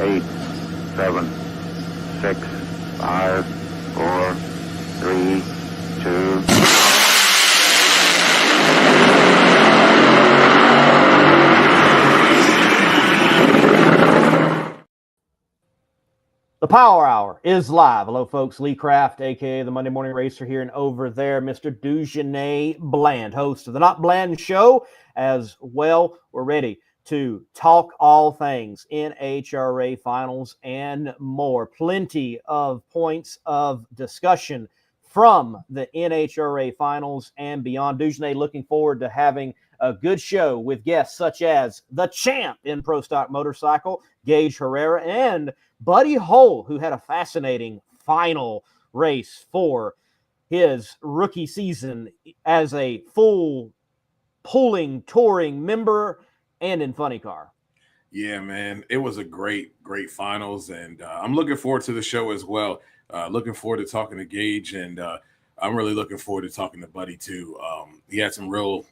8, 7, 6, 5, 4, 3, 2. The Power Hour is live. Hello, folks. Lee Kraft, a.k.a. the Monday Morning Racer here, and over there, Mr. Dujanay Bland, host of the Not Bland Show as well. We're ready to talk all things NHRA finals and more. Plenty of points of discussion from the NHRA finals and beyond. Dujanay looking forward to having a good show with guests such as the champ in Pro Stock Motorcycle, Gage Herrera, and Buddy Hull, who had a fascinating final race for his rookie season as a full pulling, touring member and in funny car. Yeah, man, it was a great finals, and I'm looking forward to the show as well. Looking forward to talking to Gaige, and I'm really looking forward to talking to Buddy too. He had some real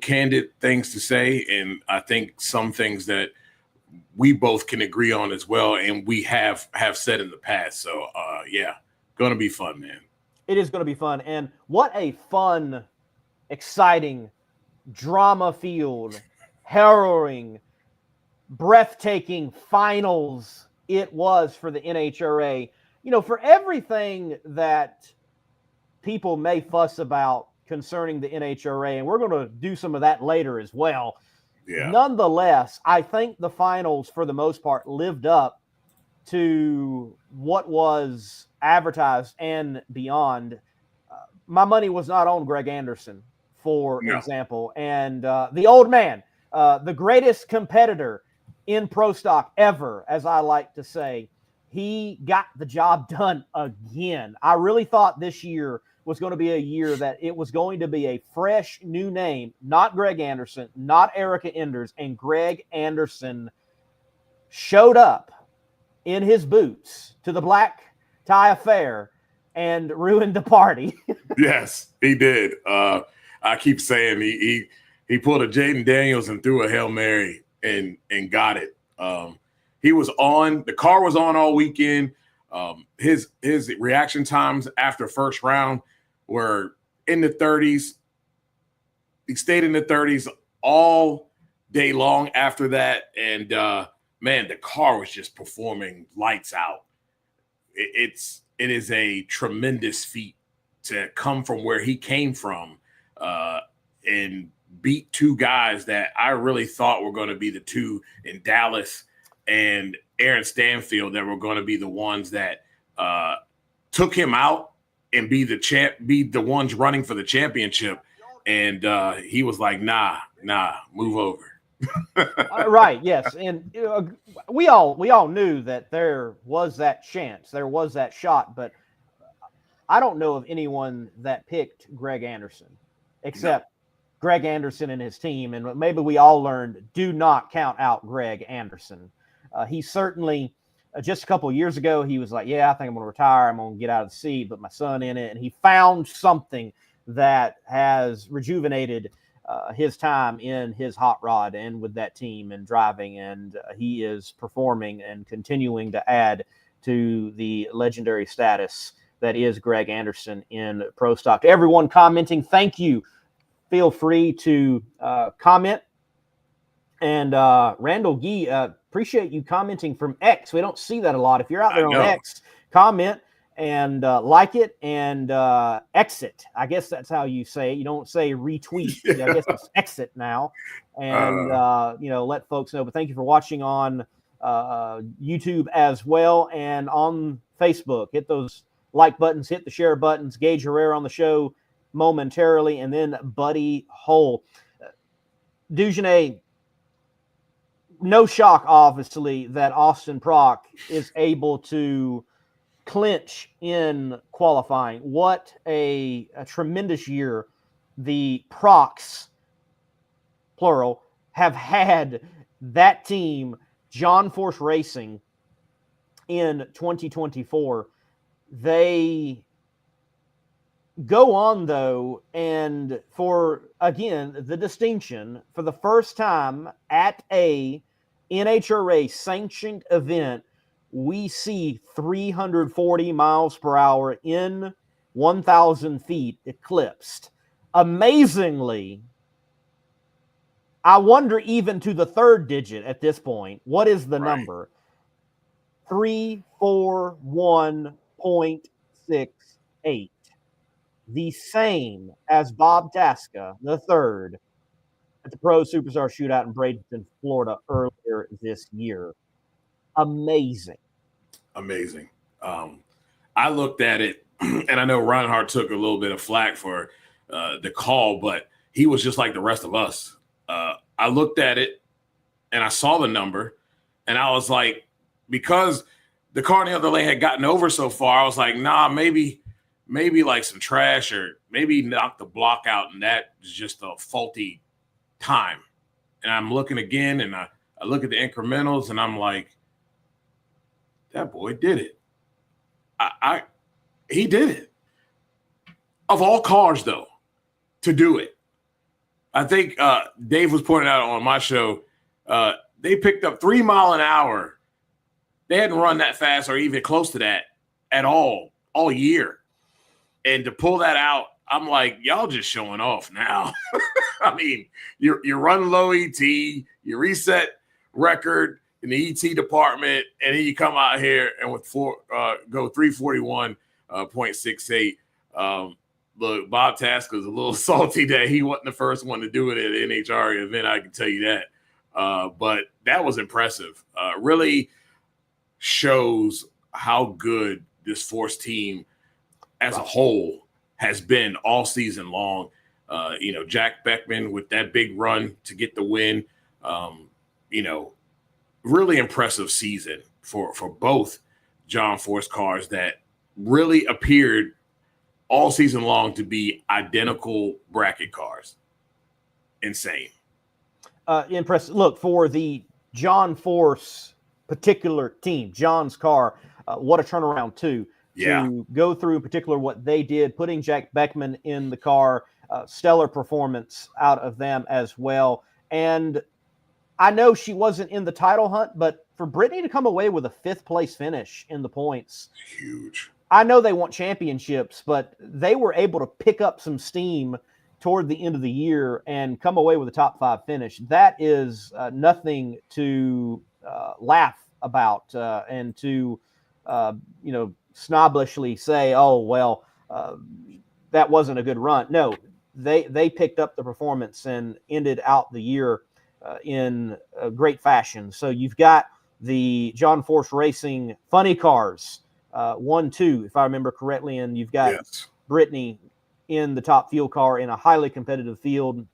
candid things to say, and I think some things that we both can agree on as well, and we have said in the past. So, yeah, going to be fun, man. It is going to be fun, and what a fun, exciting, drama-filled, harrowing, breathtaking finals it was for the NHRA. You know, for everything that people may fuss about concerning the NHRA, and we're going to do some of that later as well. Yeah. Nonetheless, I think the finals, for the most part, lived up to what was advertised and beyond. My money was not on Greg Anderson, for example. And the old man, the greatest competitor in Pro Stock ever, as I like to say, he got the job done again. I really thought this year was going to be a year that it was going to be a fresh new name, not Greg Anderson, not Erica Enders, and Greg Anderson showed up in his boots to the black tie affair and ruined the party. Yes, he did. I keep saying he pulled a Jaden Daniels and threw a Hail Mary and got it. He was on, the car was on all weekend. His reaction times after first round were in the 30s. He stayed in the 30s all day long after that. And man, the car was just performing lights out. It is a tremendous feat to come from where he came from and beat two guys that I really thought were going to be the two in Dallas and Aaron Stanfield that were going to be the ones that took him out and be the ones running for the championship. And he was like, nah, move over. Right. Yes. And we all knew that there was that chance, there was that shot, but I don't know of anyone that picked Greg Anderson except Greg Anderson and his team. And maybe we all learned, do not count out Greg Anderson. He certainly, just a couple of years ago, he was like, yeah, I think I'm going to retire. I'm going to get out of the seat, but my son in it. And he found something that has rejuvenated his time in his hot rod and with that team and driving. And he is performing and continuing to add to the legendary status that is Greg Anderson in Pro Stock. To everyone commenting, thank you. Feel free to comment. And Randall Gee, appreciate you commenting from X. We don't see that a lot. If you're out there on X, comment and like it and exit. I guess that's how you say it. You don't say retweet. Yeah. I guess it's exit now. And, let folks know. But thank you for watching on YouTube as well and on Facebook. Hit those like buttons, hit the share buttons. Gage Herrera on the show momentarily, and then Buddy Hull. Dujanay, no shock, obviously, that Austin Prock is able to clinch in qualifying. What a tremendous year the Procks, plural, have had. That team, John Force Racing, in 2024. They go on, though, and for, again, the distinction, for the first time at a NHRA sanctioned event, we see 340 miles per hour in 1,000 feet eclipsed. Amazingly, I wonder even to the third digit at this point, what is the number? 341.68. The same as Bob Tasca, the third, at the Pro Superstar Shootout in Bradenton, Florida earlier this year. Amazing. Amazing. I looked at it, and I know Reinhardt took a little bit of flack for the call, but he was just like the rest of us. I looked at it, and I saw the number, and I was like, because the car in the other lane had gotten over so far, I was like, nah, maybe like some trash or maybe knock the block out, and that is just a faulty time. And I'm looking again, and I look at the incrementals, and I'm like, that boy did it. He did it. Of all cars, though, to do it. I think Dave was pointing out on my show, they picked up 3 mile an hour. They hadn't run that fast or even close to that at all year. And to pull that out, I'm like, y'all just showing off now. I mean, you run low ET, you reset record in the ET department, and then you come out here and with go 341.68. Look, Bob Tasca's a little salty that he wasn't the first one to do it at an NHRA event. I can tell you that. But that was impressive. Really shows how good this Force team as a whole has been all season long. Jack Beckman with that big run to get the win. Really impressive season for both John Force cars that really appeared all season long to be identical bracket cars. Insane. Impressive. Look, for the John Force particular team, John's car, what a turnaround too. Yeah. To go through in particular what they did, putting Jack Beckman in the car, stellar performance out of them as well. And I know she wasn't in the title hunt, but for Brittany to come away with a 5th place finish in the points, huge. I know they want championships, but they were able to pick up some steam toward the end of the year and come away with a top 5 finish. That is nothing to laugh about and to, snobbishly say, oh, well, that wasn't a good run. No, they picked up the performance and ended out the year in a great fashion. So you've got the John Force Racing funny cars, 1, 2, if I remember correctly, and you've got Brittany in the top field car in a highly competitive field,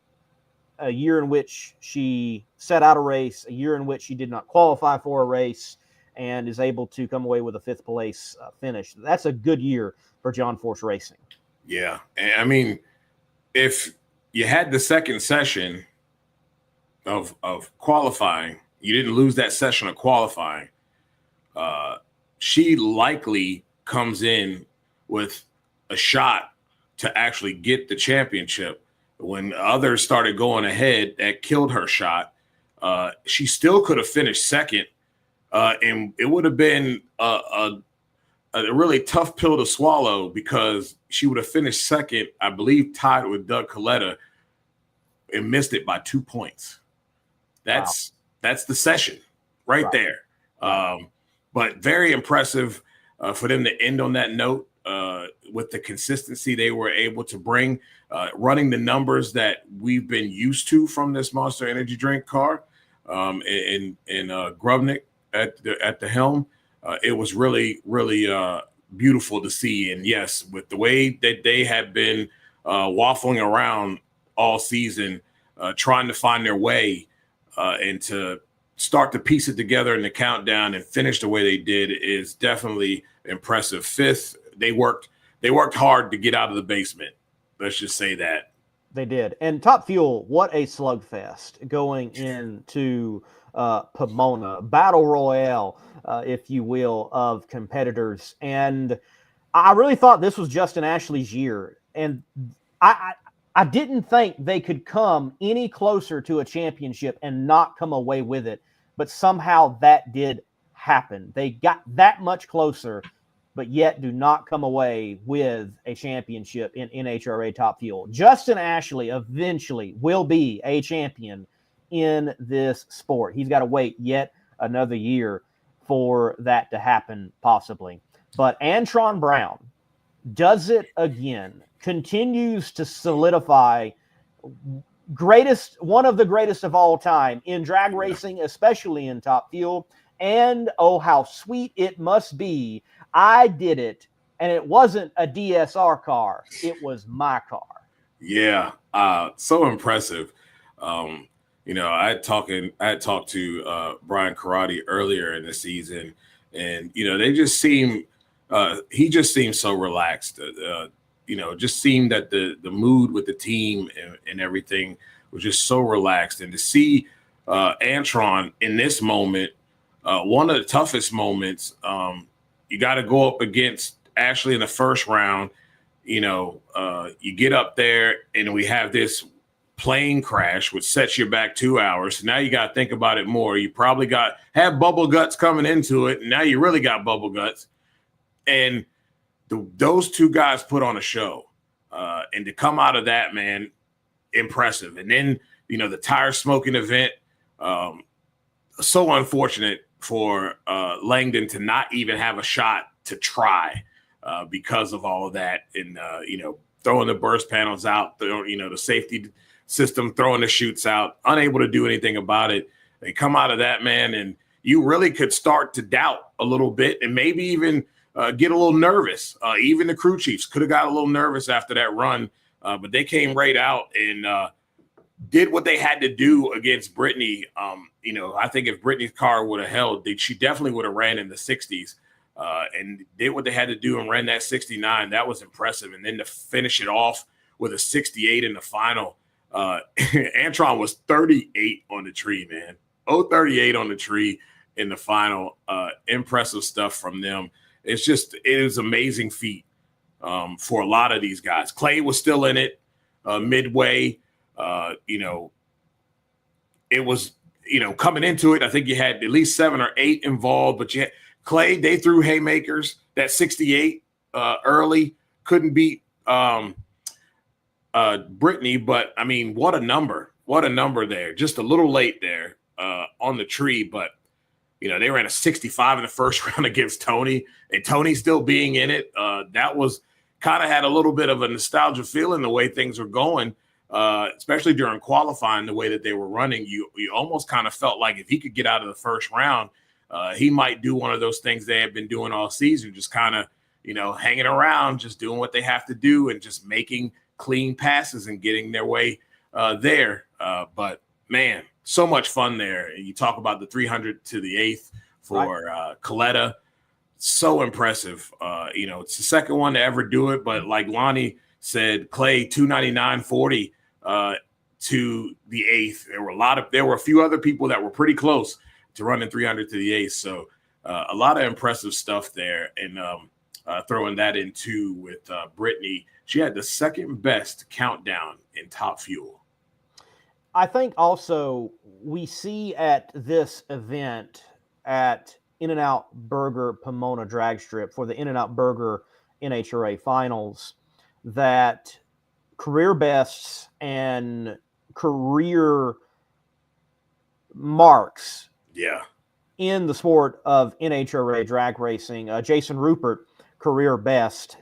a year in which she set out a race, a year in which she did not qualify for a race, and is able to come away with a 5th place finish. That's a good year for John Force Racing. Yeah. And I mean, if you had the second session of qualifying, you didn't lose that session of qualifying, she likely comes in with a shot to actually get the championship. When others started going ahead, that killed her shot. She still could have finished second, and it would have been a really tough pill to swallow because she would have finished second, I believe, tied with Doug Coletta, and missed it by 2 points. That's the session right there. But very impressive for them to end on that note with the consistency they were able to bring, running the numbers that we've been used to from this Monster Energy drink car, and Grubnick at the helm. It was really, really beautiful to see. And yes, with the way that they have been waffling around all season, trying to find their way and to start to piece it together in the countdown and finish the way they did is definitely impressive. 5th, they worked hard to get out of the basement. Let's just say that. They did. And Top Fuel, what a slugfest going into Pomona. Battle Royale, if you will, of competitors. And I really thought this was Justin Ashley's year. And I didn't think they could come any closer to a championship and not come away with it but somehow that did happen. They got that much closer, but yet do not come away with a championship in NHRA Top Fuel. Justin Ashley eventually will be a champion in this sport. He's got to wait yet another year for that to happen, possibly. But Antron Brown does it again, continues to solidify one of the greatest of all time in drag racing, especially in Top Fuel. And oh, how sweet it must be. I did it, and it wasn't a DSR car. It was my car. Yeah, so impressive. I had talked to Brian Karate earlier in the season, and they just seem he just seemed so relaxed. Just seemed that the mood with the team and everything was just so relaxed. And to see Antron in this moment, one of the toughest moments, you got to go up against Ashley in the first round. You get up there and we have this plane crash, which sets you back 2 hours. So now you got to think about it more. You probably have bubble guts coming into it. And now you really got bubble guts. And those two guys put on a show. And to come out of that, man, impressive. And then, the tire smoking event, so unfortunate for Langdon to not even have a shot to try because of all of that. And, throwing the burst panels out, the safety system, throwing the chutes out, unable to do anything about it. They come out of that, man, and you really could start to doubt a little bit and maybe even get a little nervous. Even the crew chiefs could have got a little nervous after that run, but they came right out and did what they had to do against Brittany. I think if Brittany's car would have held, she definitely would have ran in the 60s and did what they had to do and ran that 69. That was impressive. And then to finish it off with a 68 in the final, Antron was 38 on the tree, man. 38 on the tree in the final. Impressive stuff from them. It is amazing feat for a lot of these guys. Clay was still in it midway. It was, coming into it, I think you had at least 7 or 8 involved, but you had Clay, they threw haymakers. That 68 early couldn't beat Brittany, but I mean, what a number there. Just a little late there on the tree, but they ran a 65 in the first round against Tony, and Tony still being in it. That was kind of had a little bit of a nostalgia feeling the way things were going, especially during qualifying, the way that they were running. You almost kind of felt like if he could get out of the first round, he might do one of those things they have been doing all season, just kind of, hanging around, just doing what they have to do and just making clean passes and getting their way there. But man, so much fun there. And you talk about the 300 to the 8th for Coletta. So impressive. It's the second one to ever do it, but like Lonnie said, Clay 299.40 to the 8th. There were a few other people that were pretty close to running 300 to the 8th. So a lot of impressive stuff there. And throwing that in too with Brittany, she had the second best countdown in Top Fuel. I think also we see at this event at In-N-Out Burger Pomona Drag Strip for the In-N-Out Burger NHRA Finals that career bests and career marks in the sport of NHRA drag racing. Jason Rupert, career best.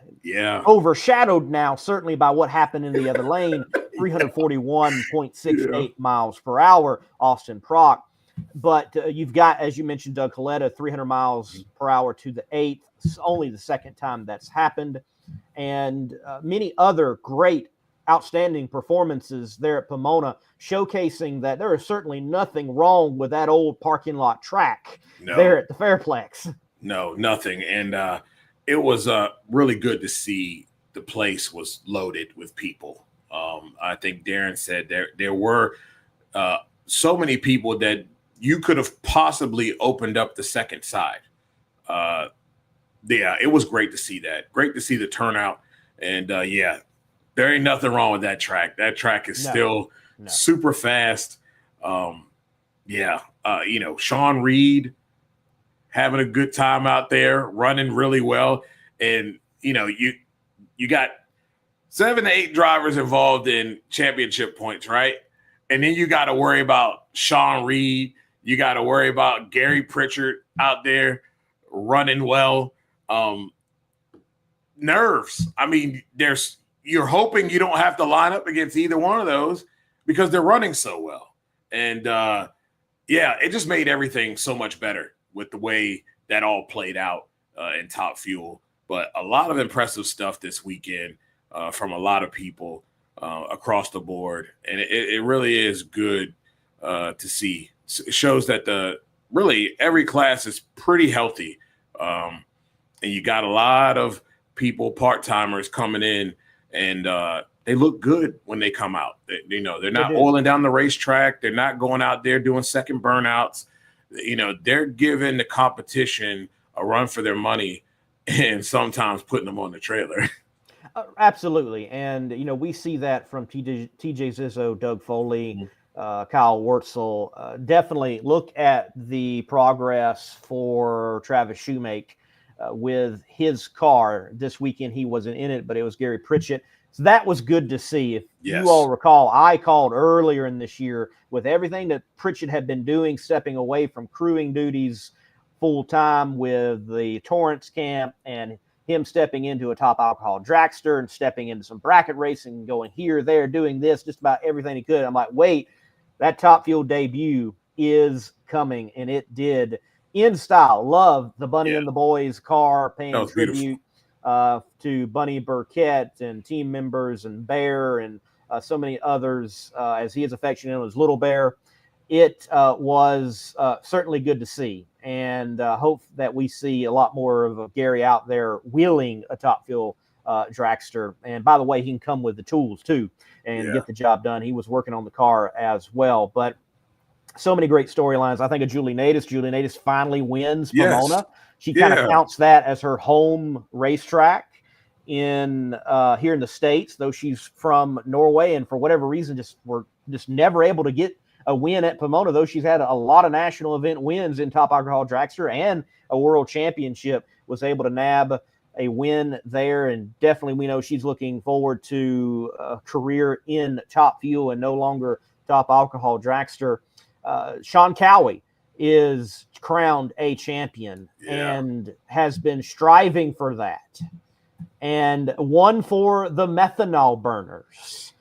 Overshadowed now, certainly, by what happened in the other lane, 341.68 miles per hour, Austin Prock. But you've got, as you mentioned, Doug Coletta, 300 miles per hour to the 8th. It's only the second time that's happened. And many other great, outstanding performances there at Pomona, showcasing that there is certainly nothing wrong with that old parking lot track there at the Fairplex. No, nothing. And it was really good to see the place was loaded with people. I think Darren said there were so many people that you could have possibly opened up the second side. It was great to see that. Great to see the turnout. And there ain't nothing wrong with that track. That track is still super fast. Sean Reed having a good time out there, running really well. And, you got 7 to 8 drivers involved in championship points, right? And then you got to worry about Sean Reed. You got to worry about Gary Pritchard out there running well. Nerves. I mean, you're hoping you don't have to line up against either one of those because they're running so well. And, it just made everything so much better with the way that all played out in Top Fuel. But a lot of impressive stuff this weekend from a lot of people across the board. And it really is good to see. It shows that really every class is pretty healthy. And you got a lot of people, part-timers coming in, and they look good when they come out. They're not oiling down the racetrack. They're not going out there doing second burnouts. They're giving the competition a run for their money and sometimes putting them on the trailer. Absolutely. And, we see that from TJ Zizzo, Doug Foley, Kyle Wurtzel. Definitely look at the progress for Travis Shoemake with his car this weekend. He wasn't in it, but it was Gary Pritchett. So that was good to see. If you all recall, I called earlier in this year with everything that Pritchett had been doing, stepping away from crewing duties full time with the Torrance camp and him stepping into a top alcohol dragster and stepping into some bracket racing, going here, there, doing this, just about everything he could. I'm like, wait, that Top Fuel debut is coming, and it did in style. Love the Bunny and the Boys car, paying tribute to Bunny Burkett and team members and Bear and so many others, as he is affectionate known as Little Bear. It was certainly good to see, and hope that we see a lot more of Gary out there wheeling a Top Fuel dragster. And by the way, he can come with the tools too and get the job done. He was working on the car as well. But so many great storylines. I think of Julie Natus. Julie Natus finally wins Pomona. She kind of counts that as her home racetrack in here in the States, though she's from Norway, and for whatever reason were never able to get a win at Pomona, though she's had a lot of national event wins in Top Alcohol Dragster and a world championship, was able to nab a win there. And definitely we know she's looking forward to a career in Top Fuel and no longer Top Alcohol Dragster. Sean Cowie is crowned a champion and has been striving for that, and won for the methanol burners,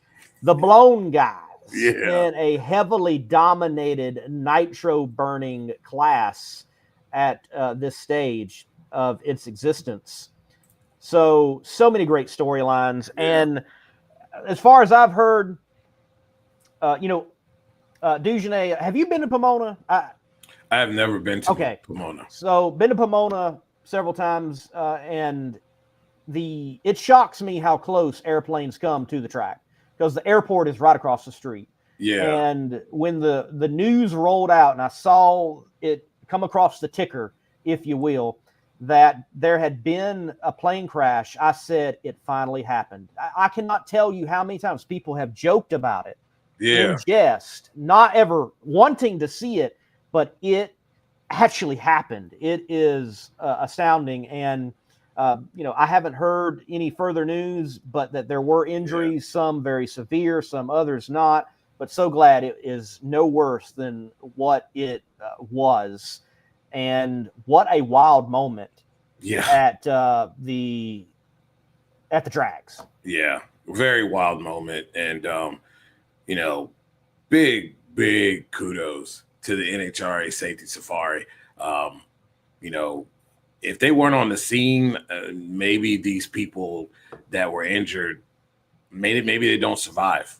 the blown guys, in a heavily dominated nitro burning class at this stage of its existence. So many great storylines. And as far as I've heard, Dugenais, have you been to Pomona? I have never been to Pomona. So been to Pomona several times, and it shocks me how close airplanes come to the track, because the airport is right across the street. Yeah. And when the news rolled out and I saw it come across the ticker, if you will, that there had been a plane crash, I said, it finally happened. I cannot tell you how many times people have joked about it in jest, not ever wanting to see it, but it actually happened. It is astounding. And, I haven't heard any further news, but that there were injuries, some very severe, some others not. But so glad it is no worse than what it was. And what a wild moment at the drags. Yeah, very wild moment. And, big kudos to the NHRA Safety Safari. If they weren't on the scene, maybe these people that were injured, maybe they don't survive.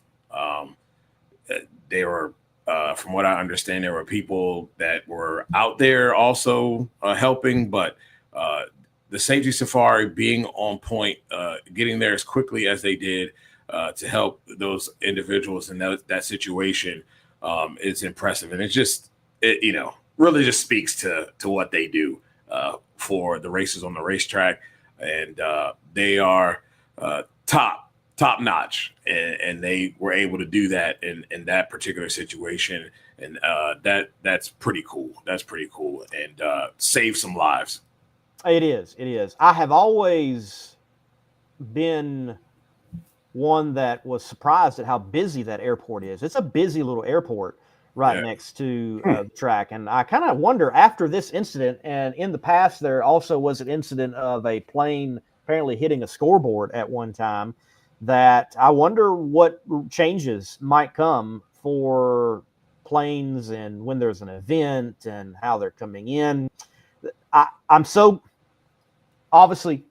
They were, from what I understand, there were people that were out there also helping, but the Safety Safari being on point, getting there as quickly as they did to help those individuals in that situation is impressive. And it really just speaks to what they do for the races on the racetrack. And they are top top notch, and they were able to do that in that particular situation, and that's pretty cool. That's pretty cool, and save some lives. It is. I have always been one that was surprised at how busy that airport is. It's a busy little airport right next to the track, and I kind of wonder after this incident, and in the past there also was an incident of a plane apparently hitting a scoreboard at one time, that I wonder what changes might come for planes and when there's an event and how they're coming in. I'm so obviously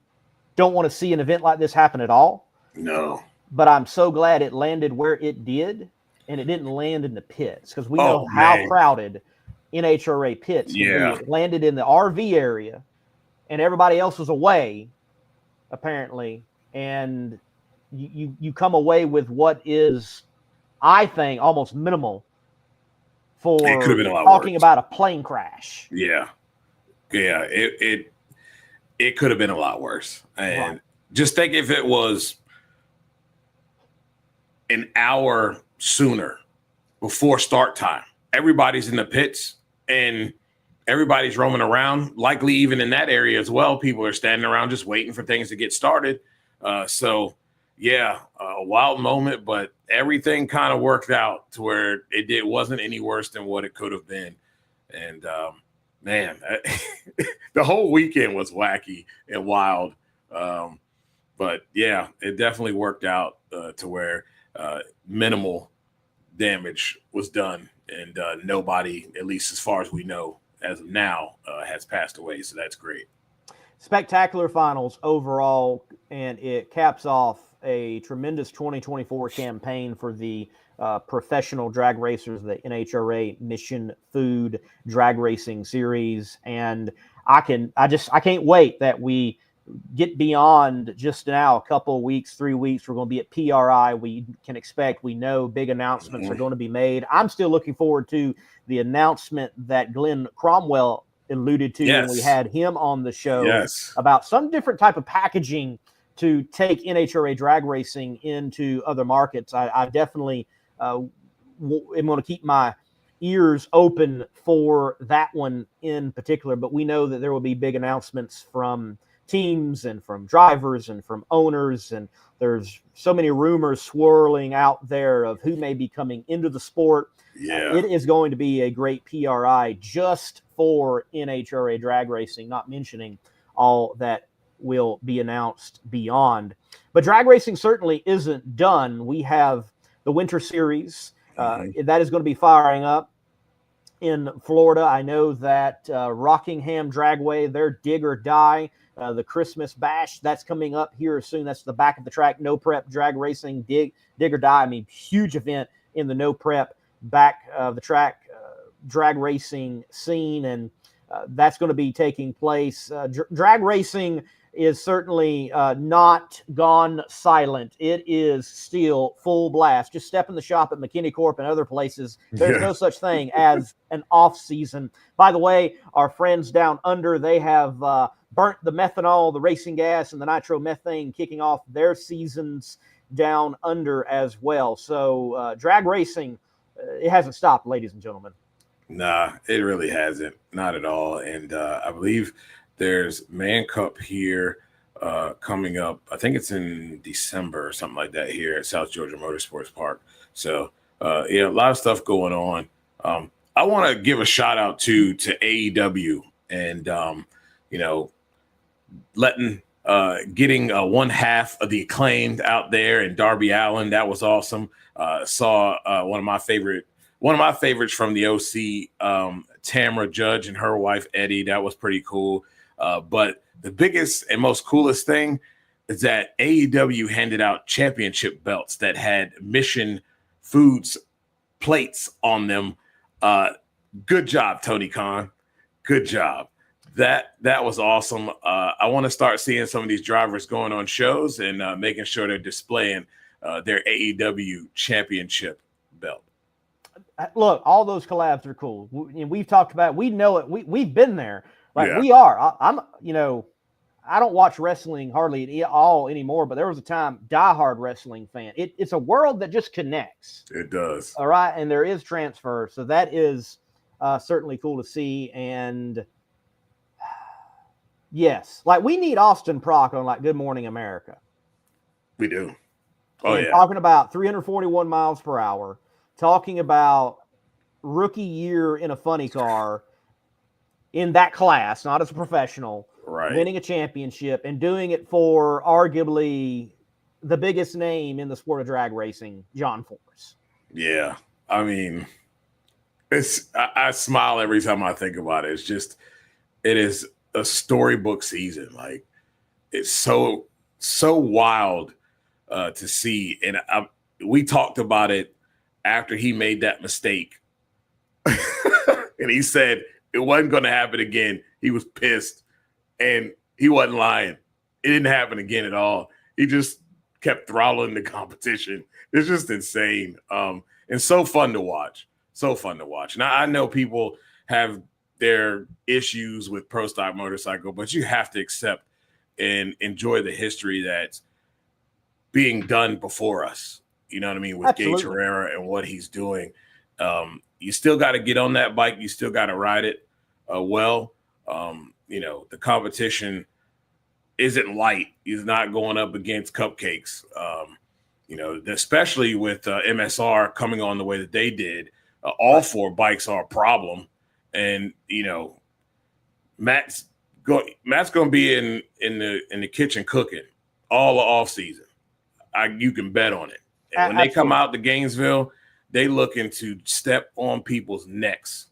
don't want to see an event like this happen at all. No. But I'm so glad it landed where it did, and it didn't land in the pits, because we know how crowded NHRA pits can be. It landed in the RV area, and everybody else was away, apparently, and you come away with what is, I think, almost minimal for talking about a plane crash. Yeah. It could have been a lot worse, and just think if it was an hour sooner before start time, everybody's in the pits and everybody's roaming around, likely even in that area as well. People are standing around just waiting for things to get started. A wild moment, but everything kind of worked out to where it wasn't any worse than what it could have been. And man, the whole weekend was wacky and wild. But yeah, it definitely worked out to where minimal damage was done, and nobody, at least as far as we know as of now, has passed away. So that's great. Spectacular finals overall, and it caps off a tremendous 2024 campaign for the professional drag racers, the NHRA Mission Food Drag Racing Series. And I can't wait that we get beyond just now a couple of weeks, 3 weeks. We're going to be at PRI. We know big announcements are going to be made. I'm still looking forward to the announcement that Glenn Cromwell alluded to when we had him on the show about some different type of packaging to take NHRA drag racing into other markets. I definitely am going to keep my ears open for that one in particular, but we know that there will be big announcements from teams and from drivers and from owners, and there's so many rumors swirling out there of who may be coming into the sport. It is going to be a great PRI just for NHRA drag racing, not mentioning all that will be announced beyond. But drag racing certainly isn't done. We have the Winter Series that is going to be firing up in Florida. I know that Rockingham Dragway, their Dig or Die, the Christmas Bash, that's coming up here soon. That's the back of the track, no prep drag racing, dig or die. I mean, huge event in the no prep back of the track drag racing scene, and that's going to be taking place. Drag racing is certainly not gone silent. It is still full blast. Just step in the shop at McKinney Corp and other places. There's no such thing as an off season. By the way, our friends down under, they have burnt the methanol, the racing gas, and the nitromethane, kicking off their seasons down under as well. So drag racing, it hasn't stopped, ladies and gentlemen. Nah, it really hasn't. Not at all. And I believe there's Man Cup here coming up. I think it's in December or something like that here at South Georgia Motorsports Park. So, a lot of stuff going on. I want to give a shout out to AEW and, getting one half of the Acclaimed out there in Darby Allin. That was awesome. Saw one of my favorites from the OC, Tamara Judge and her wife, Eddie. That was pretty cool. But the biggest and most coolest thing is that AEW handed out championship belts that had Mission Foods plates on them. Good job, Tony Khan. Good job. That was awesome. I want to start seeing some of these drivers going on shows and making sure they're displaying their AEW championship belt. Look, all those collabs are cool. We've talked about it. We know it. We've been there. We are. I don't watch wrestling hardly at all anymore, but there was a time diehard wrestling fan. It's a world that just connects. It does. All right, and there is transfer, so that is certainly cool to see. And yes, like we need Austin Prock on like Good Morning America. We do. Oh, and yeah. Talking about 341 miles per hour, talking about rookie year in a funny car in that class, not as a professional, Right. winning a championship and doing it for arguably the biggest name in the sport of drag racing, John Force. Yeah. I mean, I smile every time I think about it. It's just, it is a storybook season. Like, it's so wild to see. And we talked about it after he made that mistake. And he said it wasn't going to happen again. He was pissed, and he wasn't lying. It didn't happen again at all. He just kept throttling the competition. It's just insane. And so fun to watch. So fun to watch. Now, I know people have their issues with Pro Stock Motorcycle, but you have to accept and enjoy the history that's being done before us. You know what I mean? With Absolutely. Gage Herrera and what he's doing. You still got to get on that bike. You still got to ride it well. You know, the competition isn't light. He's not going up against cupcakes. You know, especially with MSR coming on the way that they did. All four bikes are a problem. And, you know, Matt's going to be in the kitchen cooking all the off season. You can bet on it. And when they come out to Gainesville, they looking to step on people's necks.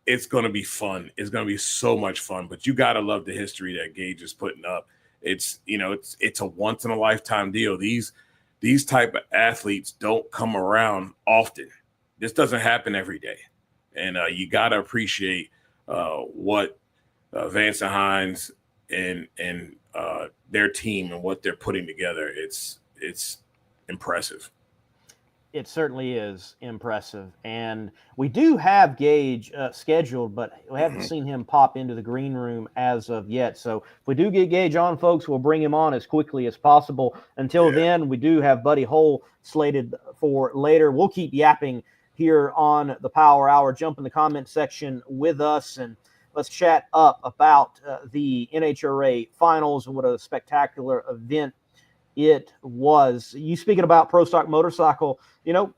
It's going to be fun. It's going to be so much fun. But you got to love the history that Gaige is putting up. It's, you know, it's a once in a lifetime deal. These type of athletes don't come around often. This doesn't happen every day. And you got to appreciate what Vance and Hines and their team and what they're putting together. It's impressive. It certainly is impressive. And we do have Gaige scheduled, but we haven't seen him pop into the green room as of yet. So if we do get Gaige on, folks, we'll bring him on as quickly as possible. Until then, we do have Buddy Hole slated for later. We'll keep yapping here on the Power Hour. Jump in the comment section with us and let's chat up about the NHRA finals and what a spectacular event it was. You speaking about Pro Stock Motorcycle, you know,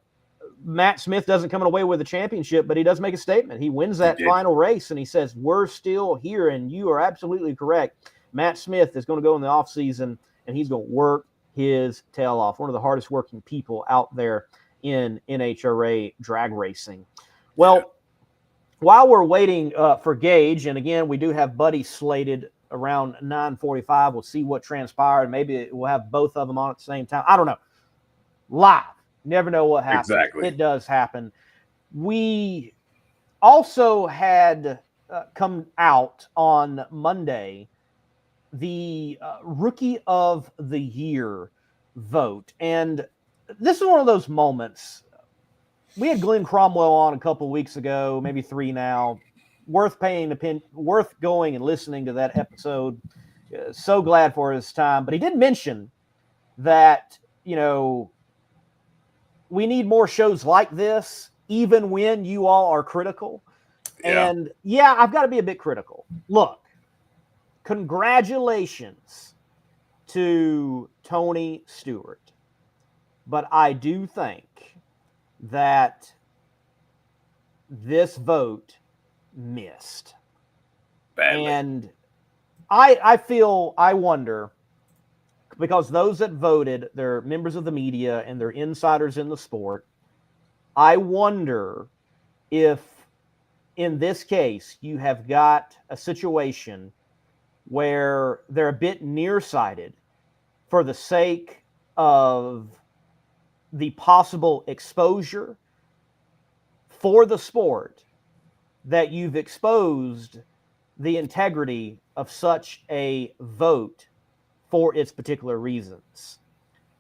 Matt Smith doesn't come away with a championship, but he does make a statement. He wins that final race and he says, we're still here. And you are absolutely correct. Matt Smith is going to go in the offseason and he's going to work his tail off. One of the hardest working people out there in NHRA drag racing. Well, while we're waiting for Gaige, and again, we do have Buddy slated around 9:45. We'll see what transpired. Maybe we'll have both of them on at the same time. I don't know. Live. Never know what happens. Exactly. It does happen. We also had come out on Monday the Rookie of the Year vote. And this is one of those moments. We had Glenn Cromwell on a couple of weeks ago, maybe 3 now. Worth going and listening to that episode. So glad for his time. But he did mention that, you know, we need more shows like this, even when you all are critical. Yeah. And yeah, I've got to be a bit critical. Look, congratulations to Tony Stewart. But I do think that this vote missed. Badly. And I wonder, because those that voted, they're members of the media and they're insiders in the sport. I wonder if in this case you have got a situation where they're a bit nearsighted for the sake of the possible exposure for the sport, that you've exposed the integrity of such a vote for its particular reasons.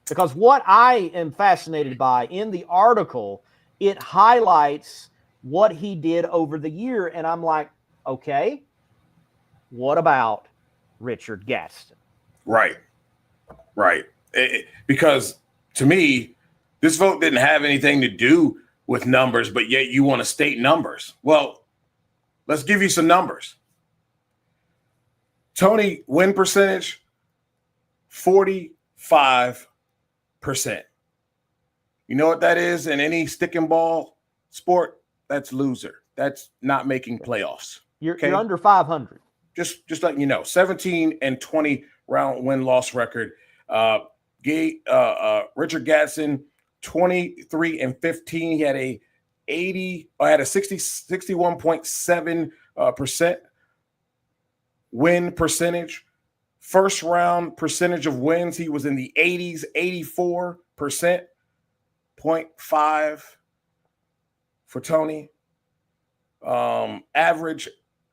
Because what I am fascinated by in the article, it highlights what he did over the year. And I'm like, okay, what about Richard Gaston. Right. Because to me, this vote didn't have anything to do with numbers, but yet you want to state numbers. Well, let's give you some numbers. Tony win percentage, 45%. You know what that is in any stick and ball sport? That's loser. That's not making playoffs. You're under 500. Just letting you know. 17-20 round win-loss record. Richard Gaston, 23-15. He had a 61.7% win percentage. First round percentage of wins, he was in the 80s, 84%. 0.5 for Tony. Average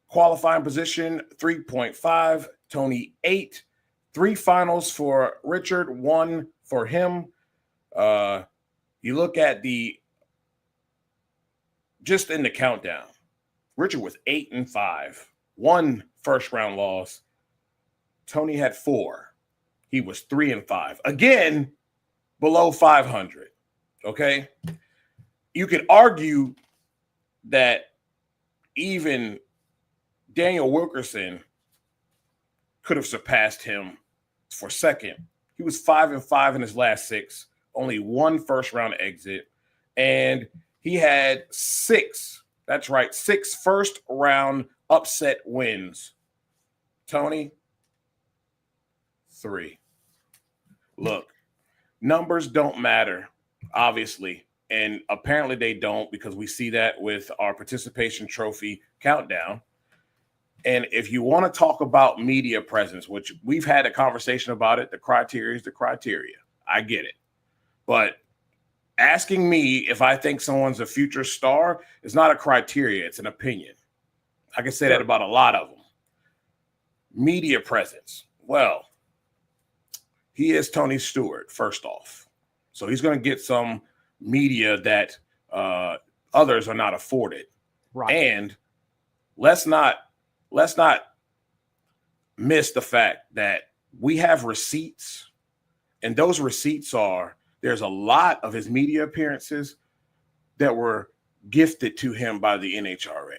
qualifying position 3.5. Tony 8. 3 finals for Richard, 1 for him. You look at just in the countdown, Richard was 8-5, 1 first round loss. Tony had 4. He was 3-5. Again, below 500. Okay. You could argue that even Daniel Wilkerson could have surpassed him for second. He was 5-5 in his last 6, only 1 first round exit, and he had 6. That's right, 6 first round upset wins. Tony, 3. Look, numbers don't matter, obviously, and apparently they don't, because we see that with our participation trophy countdown. And if you want to talk about media presence, which we've had a conversation about it, the criteria is the criteria. I get it. But asking me if I think someone's a future star is not a criteria. It's an opinion. I can say that about a lot of them. Media presence. Well, he is Tony Stewart, first off. So he's going to get some media that others are not afforded. Right. And let's not miss the fact that we have receipts, and those receipts there's a lot of his media appearances that were gifted to him by the NHRA.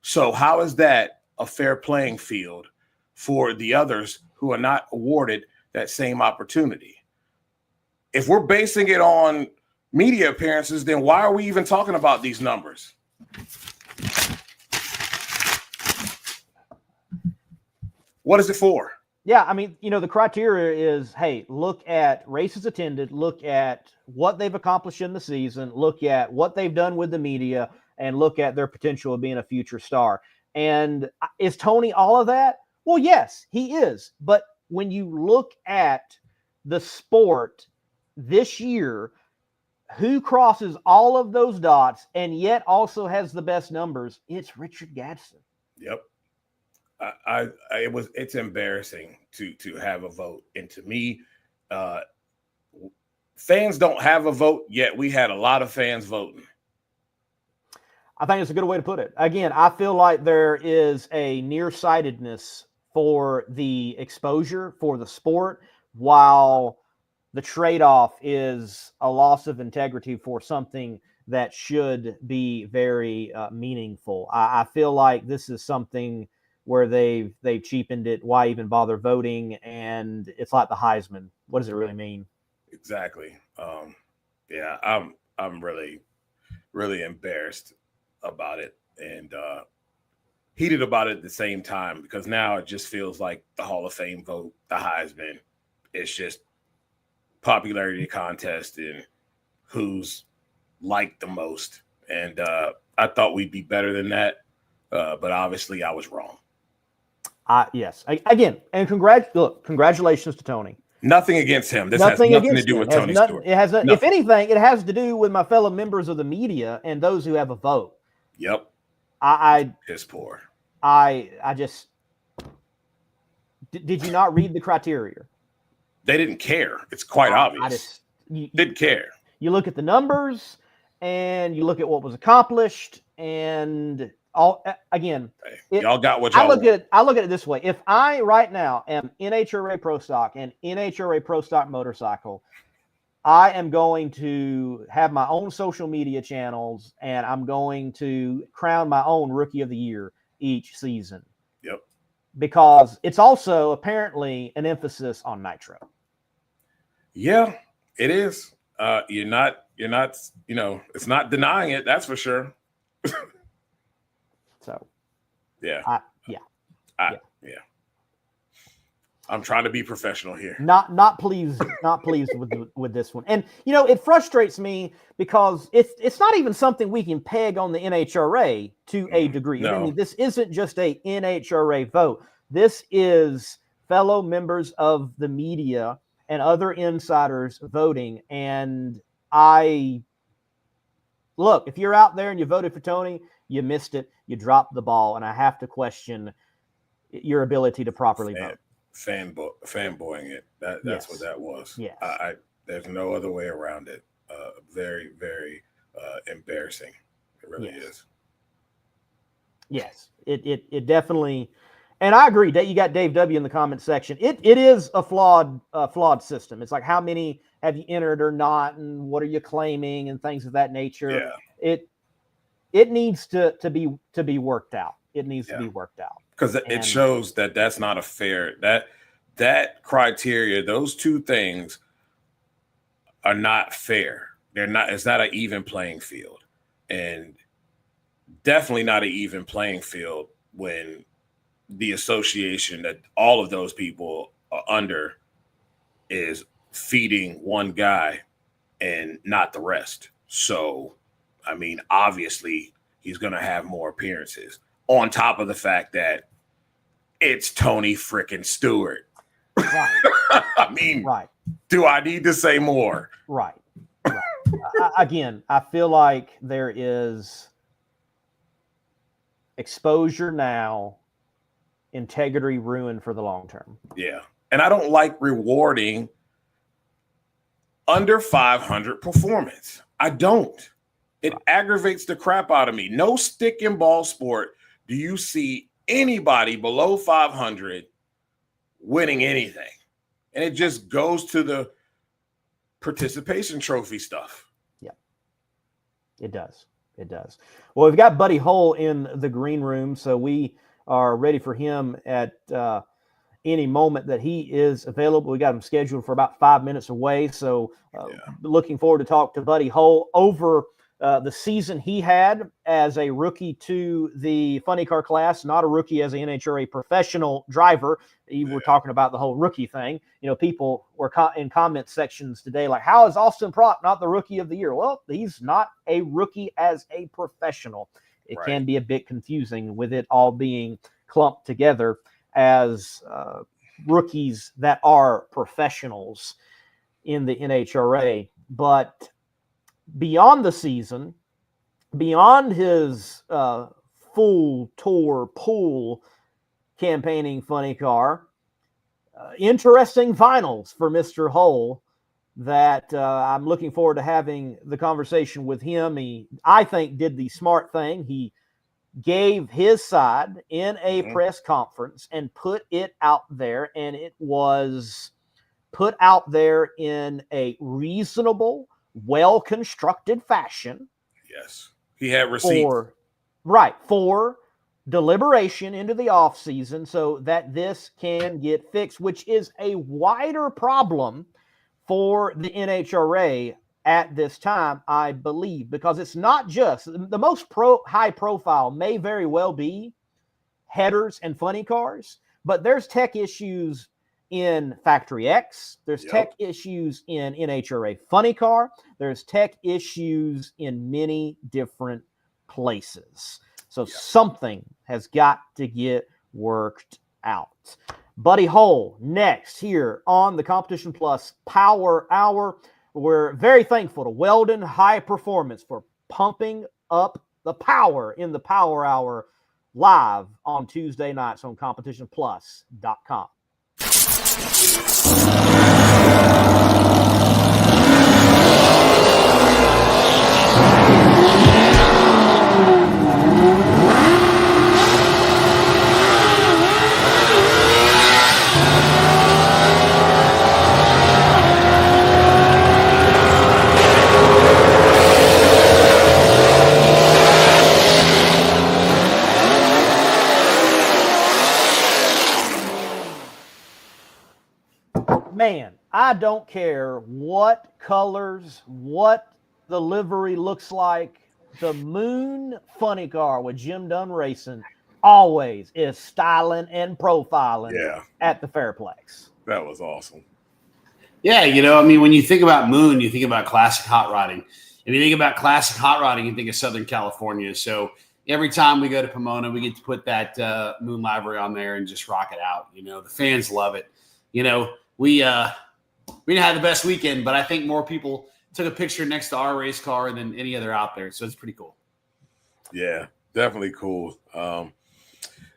So how is that a fair playing field for the others who are not awarded that same opportunity? If we're basing it on media appearances, then why are we even talking about these numbers? What is it for? Yeah, I mean, the criteria is, hey, look at races attended, look at what they've accomplished in the season, look at what they've done with the media, and look at their potential of being a future star. And is Tony all of that? Well, yes, he is. But when you look at the sport this year, who crosses all of those dots and yet also has the best numbers? It's Richard Gaston. Yep. It's embarrassing to have a vote. And to me, fans don't have a vote yet. We had a lot of fans voting. I think it's a good way to put it. Again, I feel like there is a nearsightedness for the exposure for the sport, while the trade-off is a loss of integrity for something that should be very meaningful. I feel like this is something where they've cheapened it. Why even bother voting? And it's like the Heisman. What does it really mean? Exactly. Yeah, I'm really, really embarrassed about it, and heated about it at the same time, because now it just feels like the Hall of Fame vote, the Heisman, it's just popularity contest and who's liked the most. And I thought we'd be better than that, but obviously I was wrong. Yes. Again, and congratulations to Tony. Nothing against him. This has nothing to do with Tony Stewart. It has, if anything, it has to do with my fellow members of the media and those who have a vote. Yep. Piss poor. I just did you not read the criteria? They didn't care. It's quite obvious. Didn't care. You look at the numbers and you look at what was accomplished, and Again, y'all got what y'all I look at it this way. If I right now am NHRA Pro Stock and NHRA Pro Stock Motorcycle, I am going to have my own social media channels, and I'm going to crown my own Rookie of the Year each season. Yep. Because it's also apparently an emphasis on nitro. Yeah, it is. You're not, it's not denying it. That's for sure. So, yeah. Yeah. I'm trying to be professional here. Not pleased with this one. And it frustrates me because it's not even something we can peg on the NHRA to a degree. No. I mean, this isn't just a NHRA vote. This is fellow members of the media and other insiders voting. And look, if you're out there and you voted for Tony, you missed it. You dropped the ball, and I have to question your ability to properly vote. Fanboying it. That's Yes. what that was. Yes. There's no other way around it. Very, very embarrassing. It really is. Yes, it definitely, and I agree that you got Dave W in the comment section. It is a flawed system. It's like, how many have you entered or not, and what are you claiming, and things of that nature. Yeah. It needs to be worked out. It needs to be worked out. Because it shows that that's not a fair, that criteria, those two things are not fair. It's not an even playing field. And definitely not an even playing field when the association that all of those people are under is feeding one guy and not the rest. So, I mean, obviously he's going to have more appearances, on top of the fact that it's Tony frickin' Stewart. Right. I mean, right. Do I need to say more? Right. Again, I feel like there is exposure now, integrity ruined for the long term. Yeah. And I don't like rewarding under 500 performance. I don't. It aggravates the crap out of me. No stick and ball sport do you see anybody below 500 winning anything. And it just goes to the participation trophy stuff. Yeah, it does. It does. Well, we've got Buddy Hull in the green room, so we are ready for him at any moment that he is available. We got him scheduled for about 5 minutes away, so looking forward to talk to Buddy Hull over the season he had as a rookie to the funny car class, not a rookie as an NHRA professional driver. You were talking about the whole rookie thing. People were in comment sections today like, how is Austin Prock not the rookie of the year? Well, he's not a rookie as a professional. It can be a bit confusing with it all being clumped together as rookies that are professionals in the NHRA. But beyond the season, beyond his full tour pool campaigning funny car, interesting finals for Mr. Hull that I'm looking forward to having the conversation with him. He, I think, did the smart thing. He gave his side in a press conference and put it out there, and it was put out there in a reasonable, well-constructed fashion. Yes. He had receipts. For deliberation into the off season so that this can get fixed, which is a wider problem for the NHRA at this time, I believe, because it's not just the most high profile may very well be headers and funny cars, but there's tech issues in Factory X. There's tech issues in NHRA funny car. There's tech issues in many different places. So something has got to get worked out. Buddy Hull next here on the Competition Plus Power Hour. We're very thankful to Weldon High Performance for pumping up the power in the Power Hour live on Tuesday nights on CompetitionPlus.com. man, I don't care what colors, what the livery looks like. The Moon Funny Car with Jim Dunn Racing always is styling and profiling at the Fairplex. That was awesome. Yeah, I mean, when you think about Moon, you think about classic hot rodding. If you think about classic hot rodding, you think of Southern California. So every time we go to Pomona, we get to put that Moon livery on there and just rock it out. The fans love it. We didn't have the best weekend, but I think more people took a picture next to our race car than any other out there. So it's pretty cool. Yeah, definitely cool. I